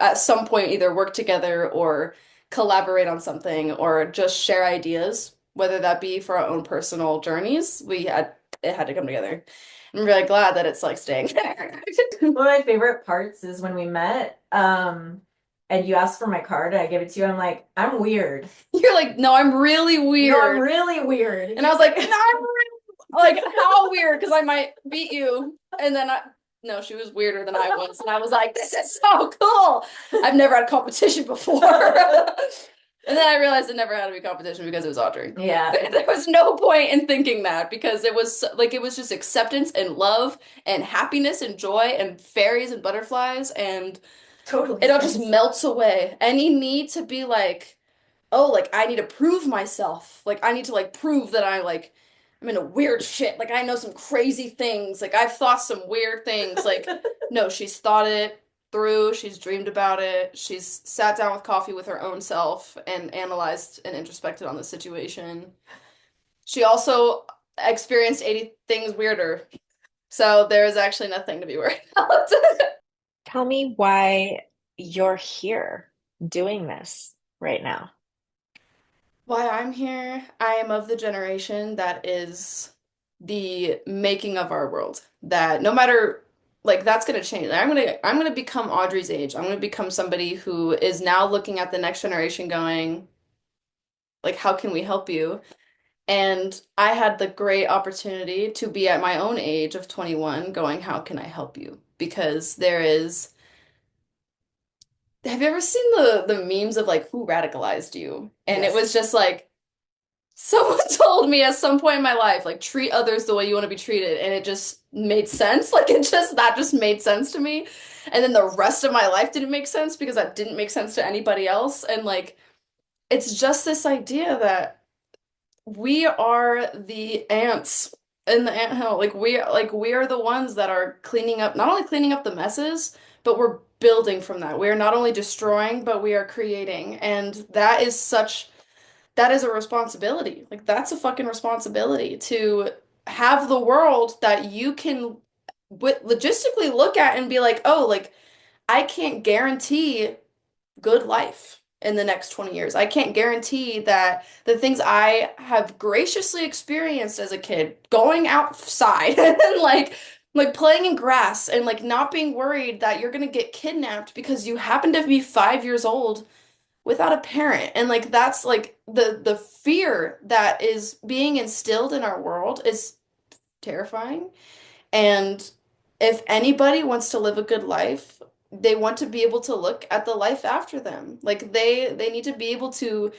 Speaker 2: at some point either work together or collaborate on something or just share ideas, whether that be for our own personal journeys. It had to come together. I'm really glad that it's like staying there.
Speaker 3: One of my favorite parts is when we met, and you asked for my card, I give it to you. I'm like, I'm weird.
Speaker 2: You're like, no, I'm really weird.
Speaker 3: No, I'm really weird.
Speaker 2: And I was like, no, I'm really, like, how weird? Because I might beat you. And then no, she was weirder than I was. And I was like, this is so cool. I've never had competition before. And then I realized it never had to be competition because it was Audrey.
Speaker 3: Yeah.
Speaker 2: There was no point in thinking that because it was like, it was just acceptance and love and happiness and joy and fairies and butterflies, and
Speaker 3: Totally.
Speaker 2: it all just melts away. Any need to be like, oh, like I need to prove myself. Like I need to like prove that I'm into weird shit. Like I know some crazy things. Like I've thought some weird things. Like no, she's thought it through. She's dreamed about it. She's sat down with coffee with her own self and analyzed and introspected on the situation. She also experienced 80 things weirder. So there is actually nothing to be worried about.
Speaker 1: Tell me why you're here doing this right now.
Speaker 2: Why I'm here, I am of the generation that is the making of our world. That no matter like that's gonna change. I'm gonna become Audrey's age. I'm gonna become somebody who is now looking at the next generation going, like, how can we help you? And I had the great opportunity to be at my own age of 21 going, how can I help you? Because have you ever seen the memes of like who radicalized you? And it
Speaker 3: Yes.
Speaker 2: was just like someone told me at some point in my life, like treat others the way you want to be treated, and it just made sense. Like that just made sense to me. And then the rest of my life didn't make sense because that didn't make sense to anybody else. And like it's just this idea that we are the ants in the anthill. Like we are the ones that are cleaning up, not only cleaning up the messes, but we're building from that. We are not only destroying, but we are creating. And that is a responsibility. Like that's a fucking responsibility to have the world that you can logistically look at and be like, oh, like I can't guarantee good life in the next 20 years. I can't guarantee that the things I have graciously experienced as a kid, going outside and like playing in grass and like not being worried that you're gonna get kidnapped because you happen to be 5 years old without a parent. And like that's like the fear that is being instilled in our world is terrifying. And if anybody wants to live a good life, they want to be able to look at the life after them. Like they need to be able to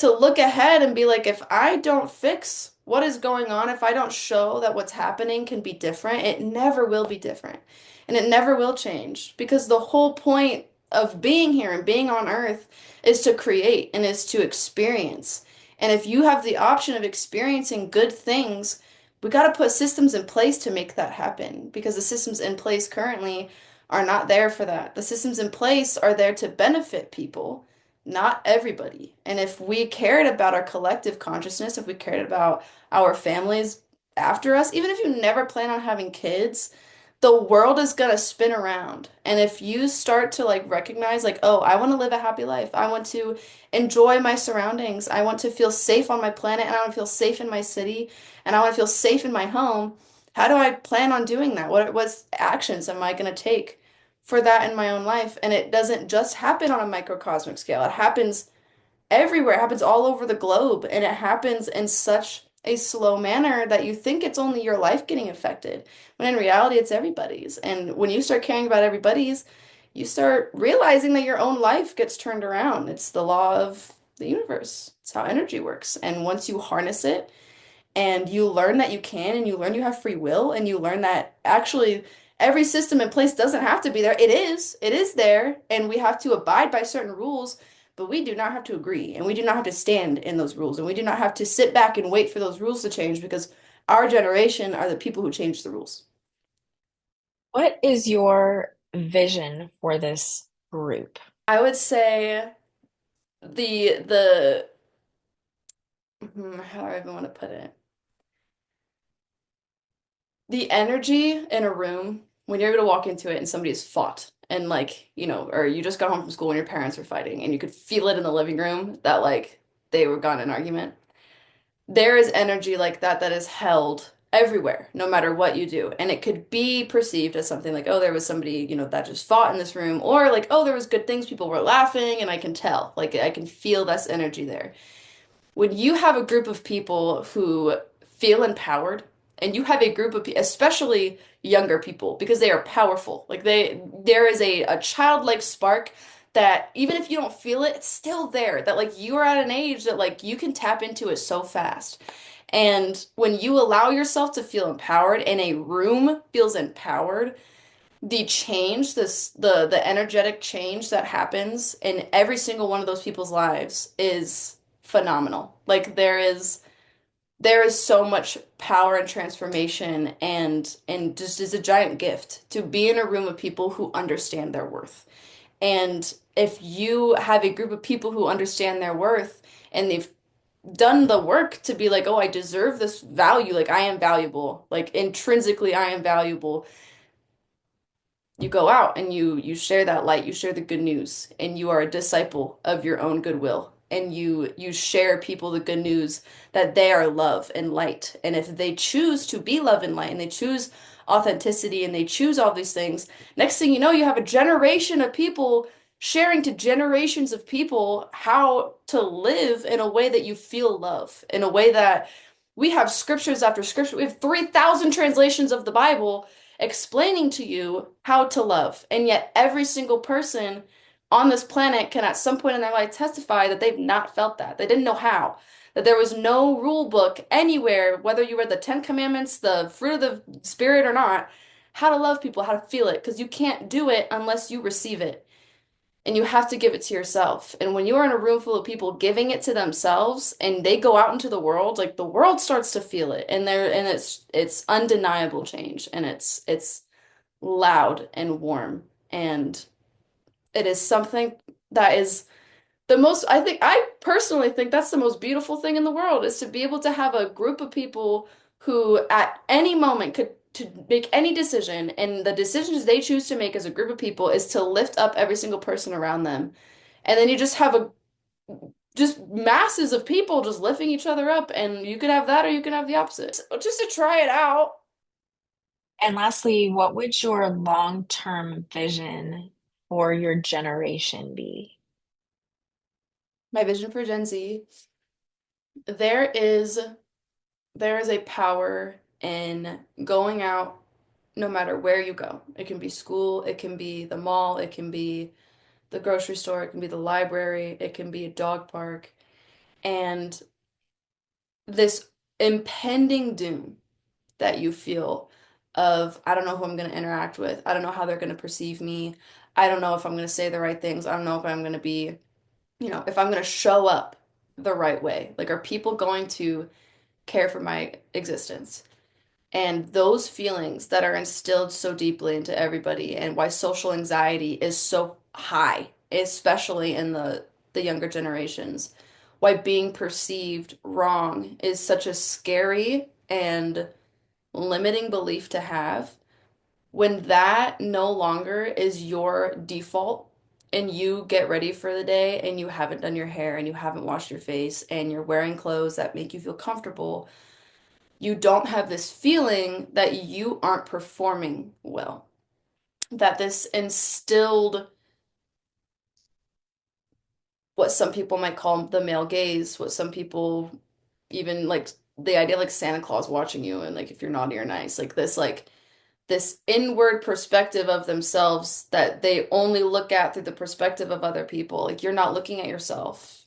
Speaker 2: look ahead and be like, if I don't fix what is going on, if I don't show that what's happening can be different, it never will be different. And it never will change because the whole point of being here and being on Earth is to create and is to experience. And if you have the option of experiencing good things, we got to put systems in place to make that happen because the systems in place currently are not there for that. The systems in place are there to benefit people, not everybody. And if we cared about our collective consciousness, if we cared about our families after us, even if you never plan on having kids, the world is gonna spin around. And if you start to like recognize, like, oh, I want to live a happy life, I want to enjoy my surroundings, I want to feel safe on my planet, and I want to feel safe in my city, and I want to feel safe in my home, how do I plan on doing that? What actions am I gonna take for that in my own life? And it doesn't just happen on a microcosmic scale. It happens everywhere. It happens all over the globe, and it happens in such a slow manner that you think it's only your life getting affected, when in reality it's everybody's. And when you start caring about everybody's, you start realizing that your own life gets turned around. It's the law of the universe. It's how energy works. And once you harness it and you learn that you can, and you learn you have free will, and you learn that actually every system in place doesn't have to be there. It is there, and we have to abide by certain rules, but we do not have to agree, and we do not have to stand in those rules, and we do not have to sit back and wait for those rules to change because our generation are the people who change the rules.
Speaker 1: What is your vision for this group?
Speaker 2: I would say the how do I even want to put it? The energy in a room when you're able to walk into it and somebody's fought and like, or you just got home from school and your parents were fighting and you could feel it in the living room that like they were gone in an argument. There is energy like that that is held everywhere, no matter what you do. And it could be perceived as something like, oh, there was somebody, that just fought in this room, or like, oh, there was good things, people were laughing, and I can tell, like I can feel this energy there. When you have a group of people who feel empowered, and you have a group of especially younger people, because they are powerful. Like there is a childlike spark that even if you don't feel it, it's still there. That like you are at an age that like you can tap into it so fast. And when you allow yourself to feel empowered and a room feels empowered, the change, the energetic change that happens in every single one of those people's lives is phenomenal. Like there is so much power and transformation and just is a giant gift to be in a room of people who understand their worth. And if you have a group of people who understand their worth and they've done the work to be like, oh, I deserve this value, like I am valuable, like intrinsically I am valuable, you go out and you share that light, you share the good news, and you are a disciple of your own goodwill. And you share people the good news that they are love and light. And if they choose to be love and light and they choose authenticity and they choose all these things, next thing you know, you have a generation of people sharing to generations of people how to live in a way that you feel love, in a way that we have scriptures after scripture. We have 3,000 translations of the Bible explaining to you how to love. And yet, every single person on this planet can, at some point in their life, testify that they've not felt that. They didn't know how. That there was no rule book anywhere, whether you read the Ten Commandments, the fruit of the Spirit or not, how to love people, how to feel it, because you can't do it unless you receive it. And you have to give it to yourself. And when you are in a room full of people giving it to themselves and they go out into the world, like the world starts to feel it. And it's undeniable change and it's loud and warm. And it is something that is the most, I personally think that's the most beautiful thing in the world is to be able to have a group of people who at any moment could to make any decision, and the decisions they choose to make as a group of people is to lift up every single person around them. And then you just have a just masses of people just lifting each other up, and you could have that or you can have the opposite. Just to try it out.
Speaker 1: And lastly, what would your long-term vision for your generation be?
Speaker 2: My vision for Gen Z, there is there is a power in going out no matter where you go. It can be school, it can be the mall, it can be the grocery store, it can be the library, it can be a dog park. And this impending doom that you feel of, I don't know who I'm going to interact with. I don't know how they're going to perceive me. I don't know if I'm going to say the right things. I don't know if I'm going to be, if I'm going to show up the right way. Like, are people going to care for my existence? And those feelings that are instilled so deeply into everybody, and why social anxiety is so high, especially in the younger generations, why being perceived wrong is such a scary and limiting belief to have. When that no longer is your default, and you get ready for the day and you haven't done your hair and you haven't washed your face and you're wearing clothes that make you feel comfortable, you don't have this feeling that you aren't performing well. That this instilled, what some people might call the male gaze, what some people even like, the idea like Santa Claus watching you, and like if you're naughty or nice, like this inward perspective of themselves that they only look at through the perspective of other people. Like, you're not looking at yourself,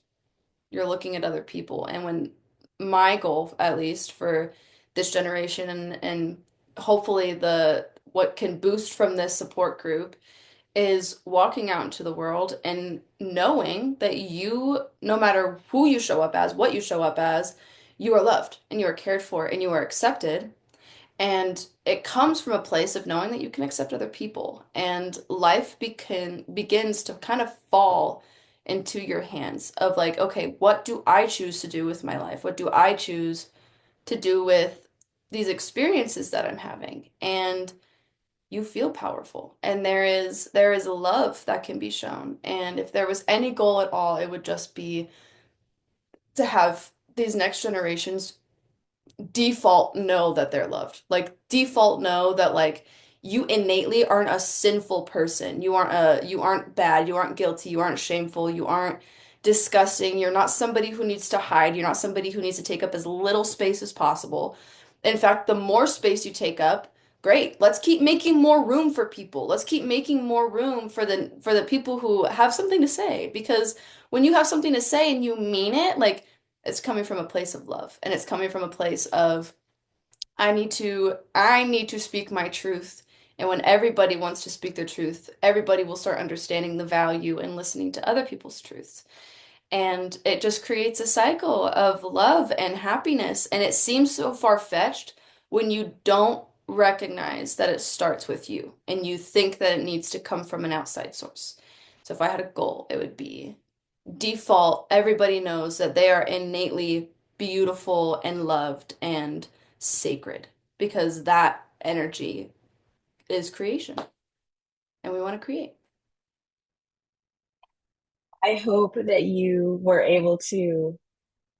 Speaker 2: you're looking at other people. And when my goal, at least for this generation, and hopefully the what can boost from this support group, is walking out into the world and knowing that you, no matter who you show up as, what you show up as, you are loved and you are cared for and you are accepted. And it comes from a place of knowing that you can accept other people, and life begins to kind of fall into your hands of like, okay, what do I choose to do with my life? What do I choose to do with these experiences that I'm having? And you feel powerful, and there is a love that can be shown. And if there was any goal at all, it would just be to have these next generations default know that they're loved. Like, default know that like you innately aren't a sinful person. You aren't bad, you aren't guilty, you aren't shameful, you aren't disgusting. You're not somebody who needs to hide. You're not somebody who needs to take up as little space as possible. In fact, the more space you take up, great. Let's keep making more room for people. Let's keep making more room for the people who have something to say, because when you have something to say and you mean it, like, it's coming from a place of love, and it's coming from a place of, I need to speak my truth. And when everybody wants to speak their truth, everybody will start understanding the value in listening to other people's truths. And it just creates a cycle of love and happiness. And it seems so far-fetched when you don't recognize that it starts with you and you think that it needs to come from an outside source. So if I had a goal, it would be default, everybody knows that they are innately beautiful and loved and sacred, because that energy is creation and we want to create.
Speaker 1: I hope that you were able to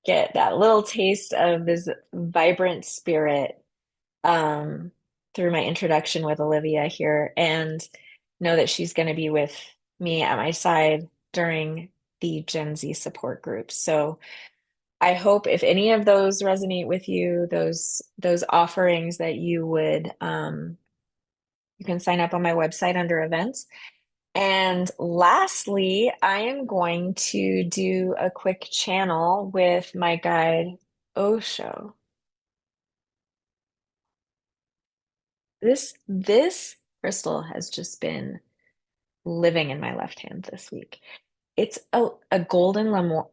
Speaker 1: get that little taste of this vibrant spirit um, through my introduction with Olivia here, and know that she's going to be with me at my side during the Gen Z support group. So I hope if any of those resonate with you, those offerings, that you can sign up on my website under events. And lastly, I am going to do a quick channel with my guide, Osho. This crystal has just been living in my left hand this week. It's a golden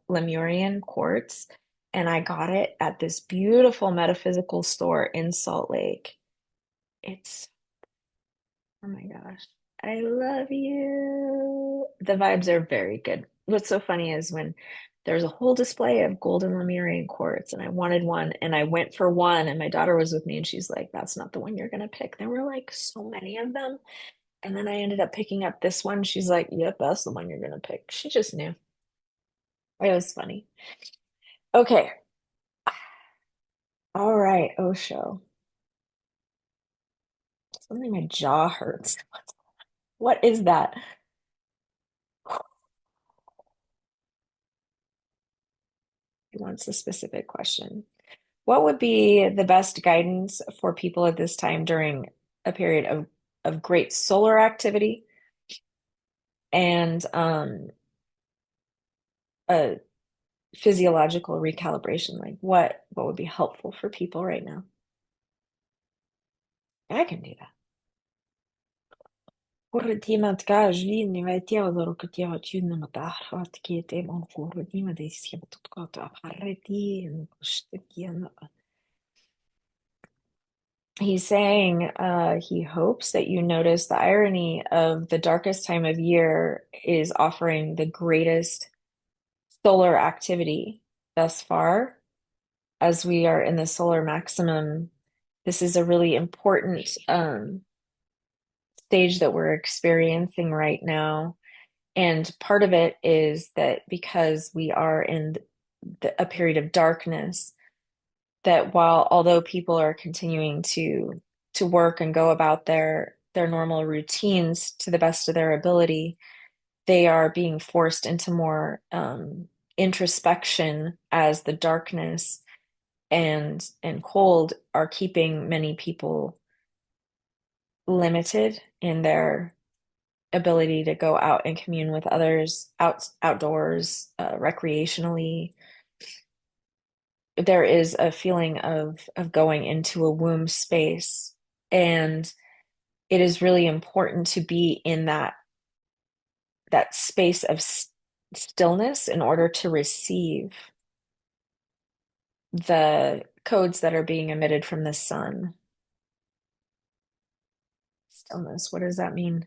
Speaker 1: Lemurian quartz, and I got it at this beautiful metaphysical store in Salt Lake. It's, oh my gosh, I love you. The vibes are very good. What's so funny is when there's a whole display of golden Lemurian quartz, and I wanted one, and I went for one, and my daughter was with me, and she's like, "That's not the one you're gonna pick." There were like so many of them. And then I ended up picking up this one. She's like, "Yep, that's the one you're gonna pick." She just knew. It was funny. Okay. All right, Osho. Suddenly my jaw hurts. What is that? He wants a specific question. What would be the best guidance for people at this time during a period of great solar activity and a physiological recalibration? Like what would be helpful for people right now? I can do that. Kurdimat ka žvini vaitėjo rukutėjo čiūna matahot kietė mon kurudima deiskia tutkota harretin kushtikiana. He's saying he hopes that you notice the irony of the darkest time of year is offering the greatest solar activity thus far. As we are in the solar maximum, this is a really important stage that we're experiencing right now. And part of it is that because we are in a period of darkness, that although people are continuing to work and go about their normal routines to the best of their ability, they are being forced into more introspection as the darkness and cold are keeping many people limited in their ability to go out and commune with others outdoors, recreationally. There is a feeling of going into a womb space, and it is really important to be in that space of stillness in order to receive the codes that are being emitted from the sun. Stillness, what does that mean?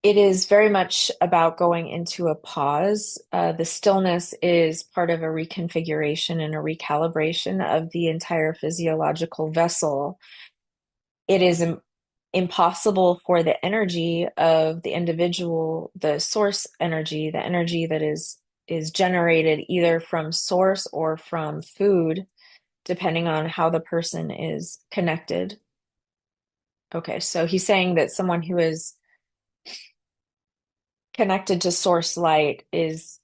Speaker 1: It is very much about going into a pause. The stillness is part of a reconfiguration and a recalibration of the entire physiological vessel. It is impossible for the energy of the individual, the source energy, the energy that is generated either from source or from food, depending on how the person is connected. Okay, so he's saying that someone who is connected to source light is,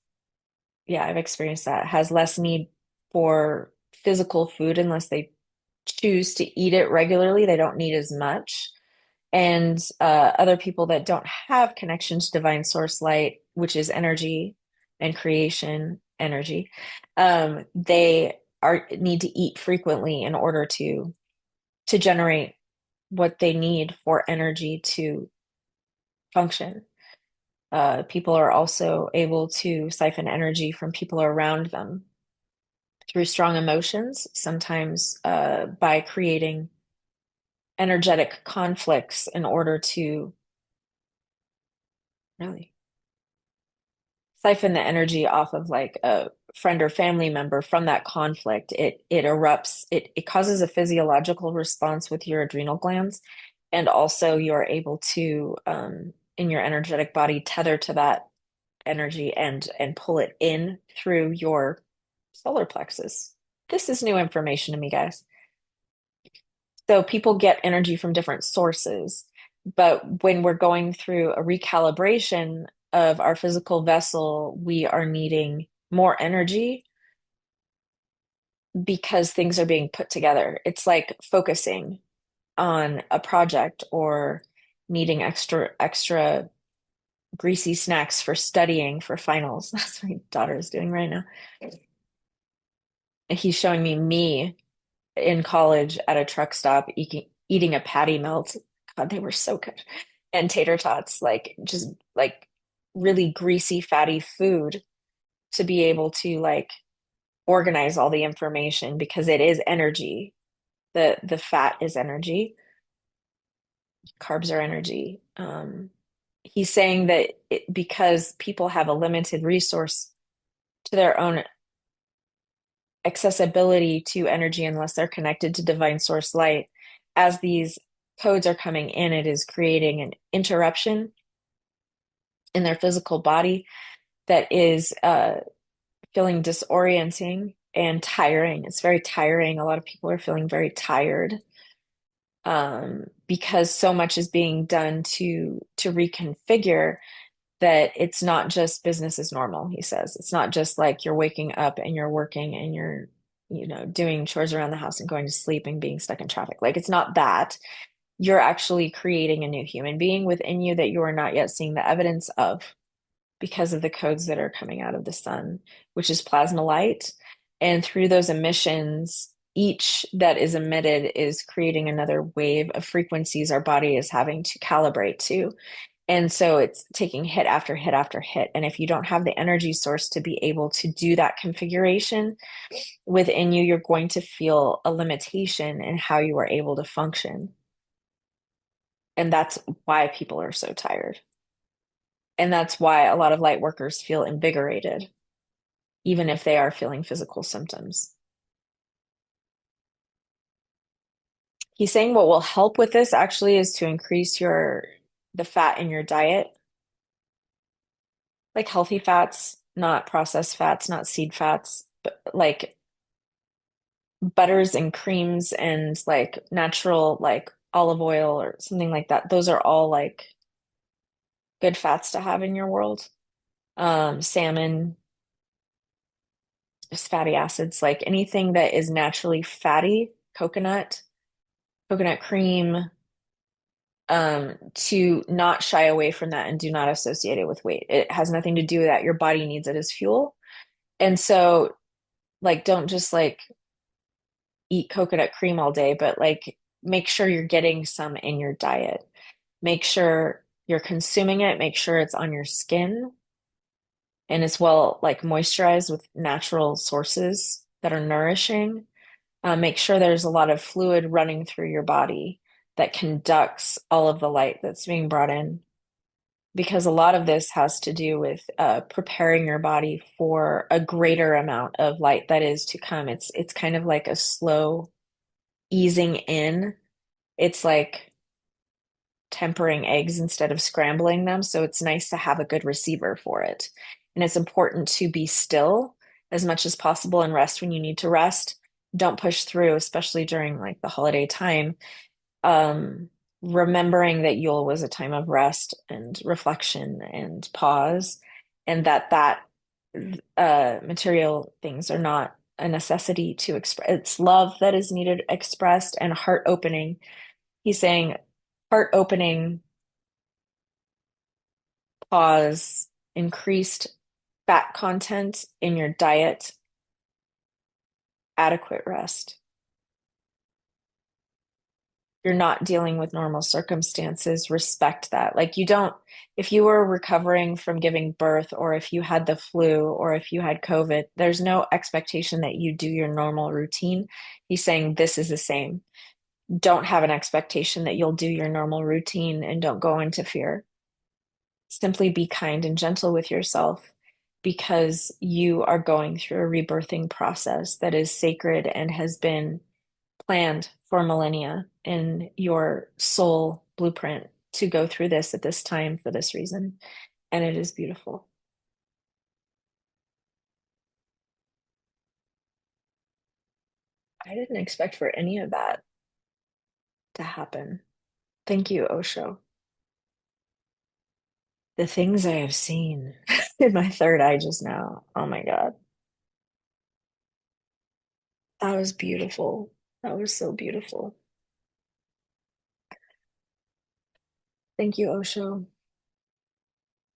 Speaker 1: yeah, I've experienced that, has less need for physical food unless they choose to eat it regularly. They don't need as much. And other people that don't have connection to divine source light, which is energy and creation energy, they need to eat frequently in order to generate what they need for energy to function. People are also able to siphon energy from people around them through strong emotions, sometimes by creating energetic conflicts in order to really siphon the energy off of like a friend or family member from that conflict. It erupts, it causes a physiological response with your adrenal glands, and also you're able to in your energetic body tether to that energy and pull it in through your solar plexus. This is new information to me, guys. So people get energy from different sources, but when we're going through a recalibration of our physical vessel, we are needing more energy because things are being put together. It's like focusing on a project or needing extra greasy snacks for studying for finals. That's what my daughter is doing right now. And he's showing me in college at a truck stop eating a patty melt. God, they were so good. And tater tots, like just like really greasy, fatty food to be able to like organize all the information because it is energy. The fat is energy. Carbs are energy. He's saying that because people have a limited resource to their own accessibility to energy unless they're connected to divine source light, as these codes are coming in, it is creating an interruption in their physical body that is feeling disorienting and tiring. It's very tiring. A lot of people are feeling very tired because so much is being done to reconfigure that it's not just business as normal, he says. It's not just like you're waking up and you're working and you're, doing chores around the house and going to sleep and being stuck in traffic. Like it's not that. You're actually creating a new human being within you that you are not yet seeing the evidence of because of the codes that are coming out of the sun, which is plasma light. And through those emissions, each that is emitted is creating another wave of frequencies our body is having to calibrate to. And so it's taking hit after hit after hit. And if you don't have the energy source to be able to do that configuration within you, you're going to feel a limitation in how you are able to function. And that's why people are so tired. And that's why a lot of light workers feel invigorated, even if they are feeling physical symptoms. He's saying what will help with this actually is to increase the fat in your diet, like healthy fats, not processed fats, not seed fats, but like butters and creams and like natural like olive oil or something like that. Those are all like good fats to have in your world. Salmon, just fatty acids, like anything that is naturally fatty, coconut cream, to not shy away from that and do not associate it with weight. It has nothing to do with that. Your body needs it as fuel. And so, like, don't just like eat coconut cream all day, but like make sure you're getting some in your diet. Make sure you're consuming it, make sure it's on your skin and it's well like moisturized with natural sources that are nourishing. Make sure there's a lot of fluid running through your body that conducts all of the light that's being brought in. Because a lot of this has to do with preparing your body for a greater amount of light that is to come. It's kind of like a slow easing in. It's like tempering eggs instead of scrambling them. So it's nice to have a good receiver for it. And it's important to be still as much as possible and rest when you need to rest. Don't push through, especially during like the holiday time. Um, Remembering that Yule was a time of rest and reflection and pause, and that material things are not a necessity to express. It's love that is needed expressed and heart opening. He's saying heart opening, pause, increased fat content in your diet, adequate rest. You're not dealing with normal circumstances, respect that. Like you don't, if you were recovering from giving birth, or if you had the flu, or if you had COVID, there's no expectation that you do your normal routine. He's saying this is the same. Don't have an expectation that you'll do your normal routine and don't go into fear. Simply be kind and gentle with yourself because you are going through a rebirthing process that is sacred and has been planned for millennia in your soul blueprint to go through this at this time for this reason. And it is beautiful. I didn't expect for any of that to happen. Thank you, Osho. The things I have seen in my third eye just now. Oh my God. That was beautiful. That was so beautiful. Thank you, Osho.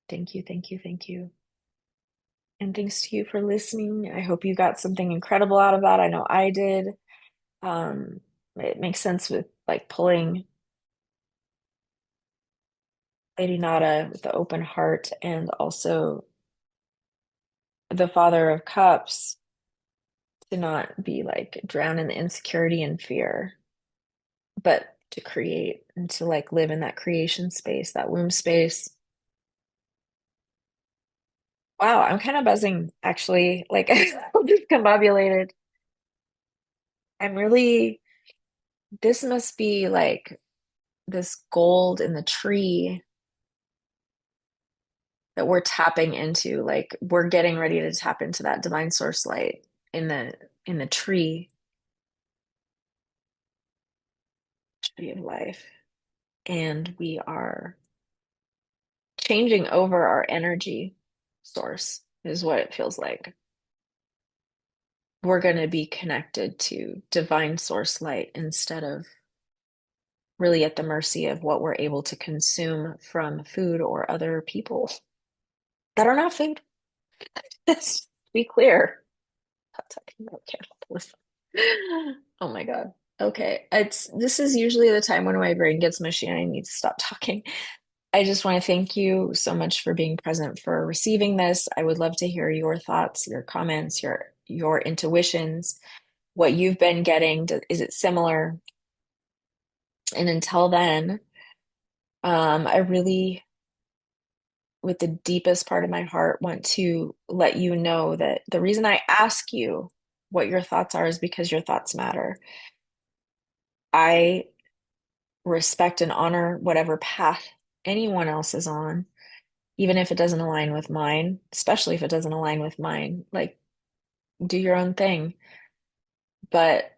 Speaker 1: Thank you, thank you, thank you. And thanks to you for listening. I hope you got something incredible out of that. I know I did. Um, it makes sense with like pulling Lady Nada with the open heart and also the Father of Cups to not be like drowned in the insecurity and fear, but to create and to like live in that creation space, that womb space. Wow, I'm kind of buzzing actually. Like I'm discombobulated. I'm really, this must be like this gold in the tree that we're tapping into. Like we're getting ready to tap into that divine source light in the tree of life. And we are changing over our energy source is what it feels like. We're going to be connected to divine source light instead of really at the mercy of what we're able to consume from food or other people that are not food. Let's be clear. I'm not talking about cannibalism. Oh my God. Okay. This is usually the time when my brain gets mushy and I need to stop talking. I just want to thank you so much for being present, for receiving this. I would love to hear your thoughts, your comments, your intuitions, what you've been getting. Is it similar? And until then, I really, with the deepest part of my heart, want to let you know that the reason I ask you what your thoughts are is because your thoughts matter. I respect and honor whatever path anyone else is on, even if it doesn't align with mine, especially if it doesn't align with mine. Like, do your own thing. But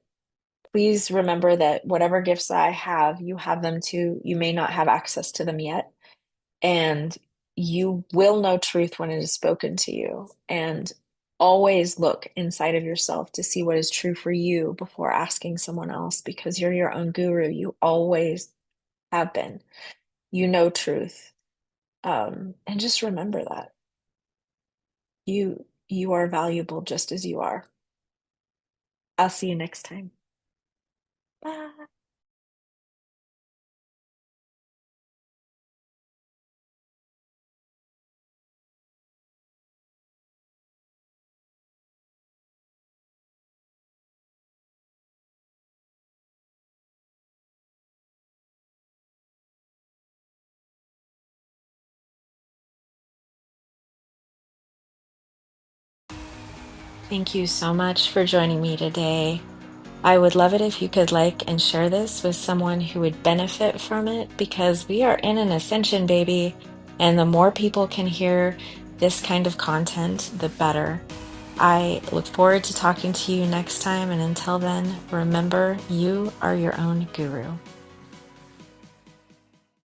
Speaker 1: please remember that whatever gifts I have, you have them too. You may not have access to them yet. And you will know truth when it is spoken to you. And always look inside of yourself to see what is true for you before asking someone else, because you're your own guru. You always have been. You know truth. And just remember that. You are valuable just as you are. I'll see you next time. Bye. Thank you so much for joining me today. I would love it if you could like and share this with someone who would benefit from it, because we are in an ascension, baby. And the more people can hear this kind of content, the better. I look forward to talking to you next time. And until then, remember, you are your own guru.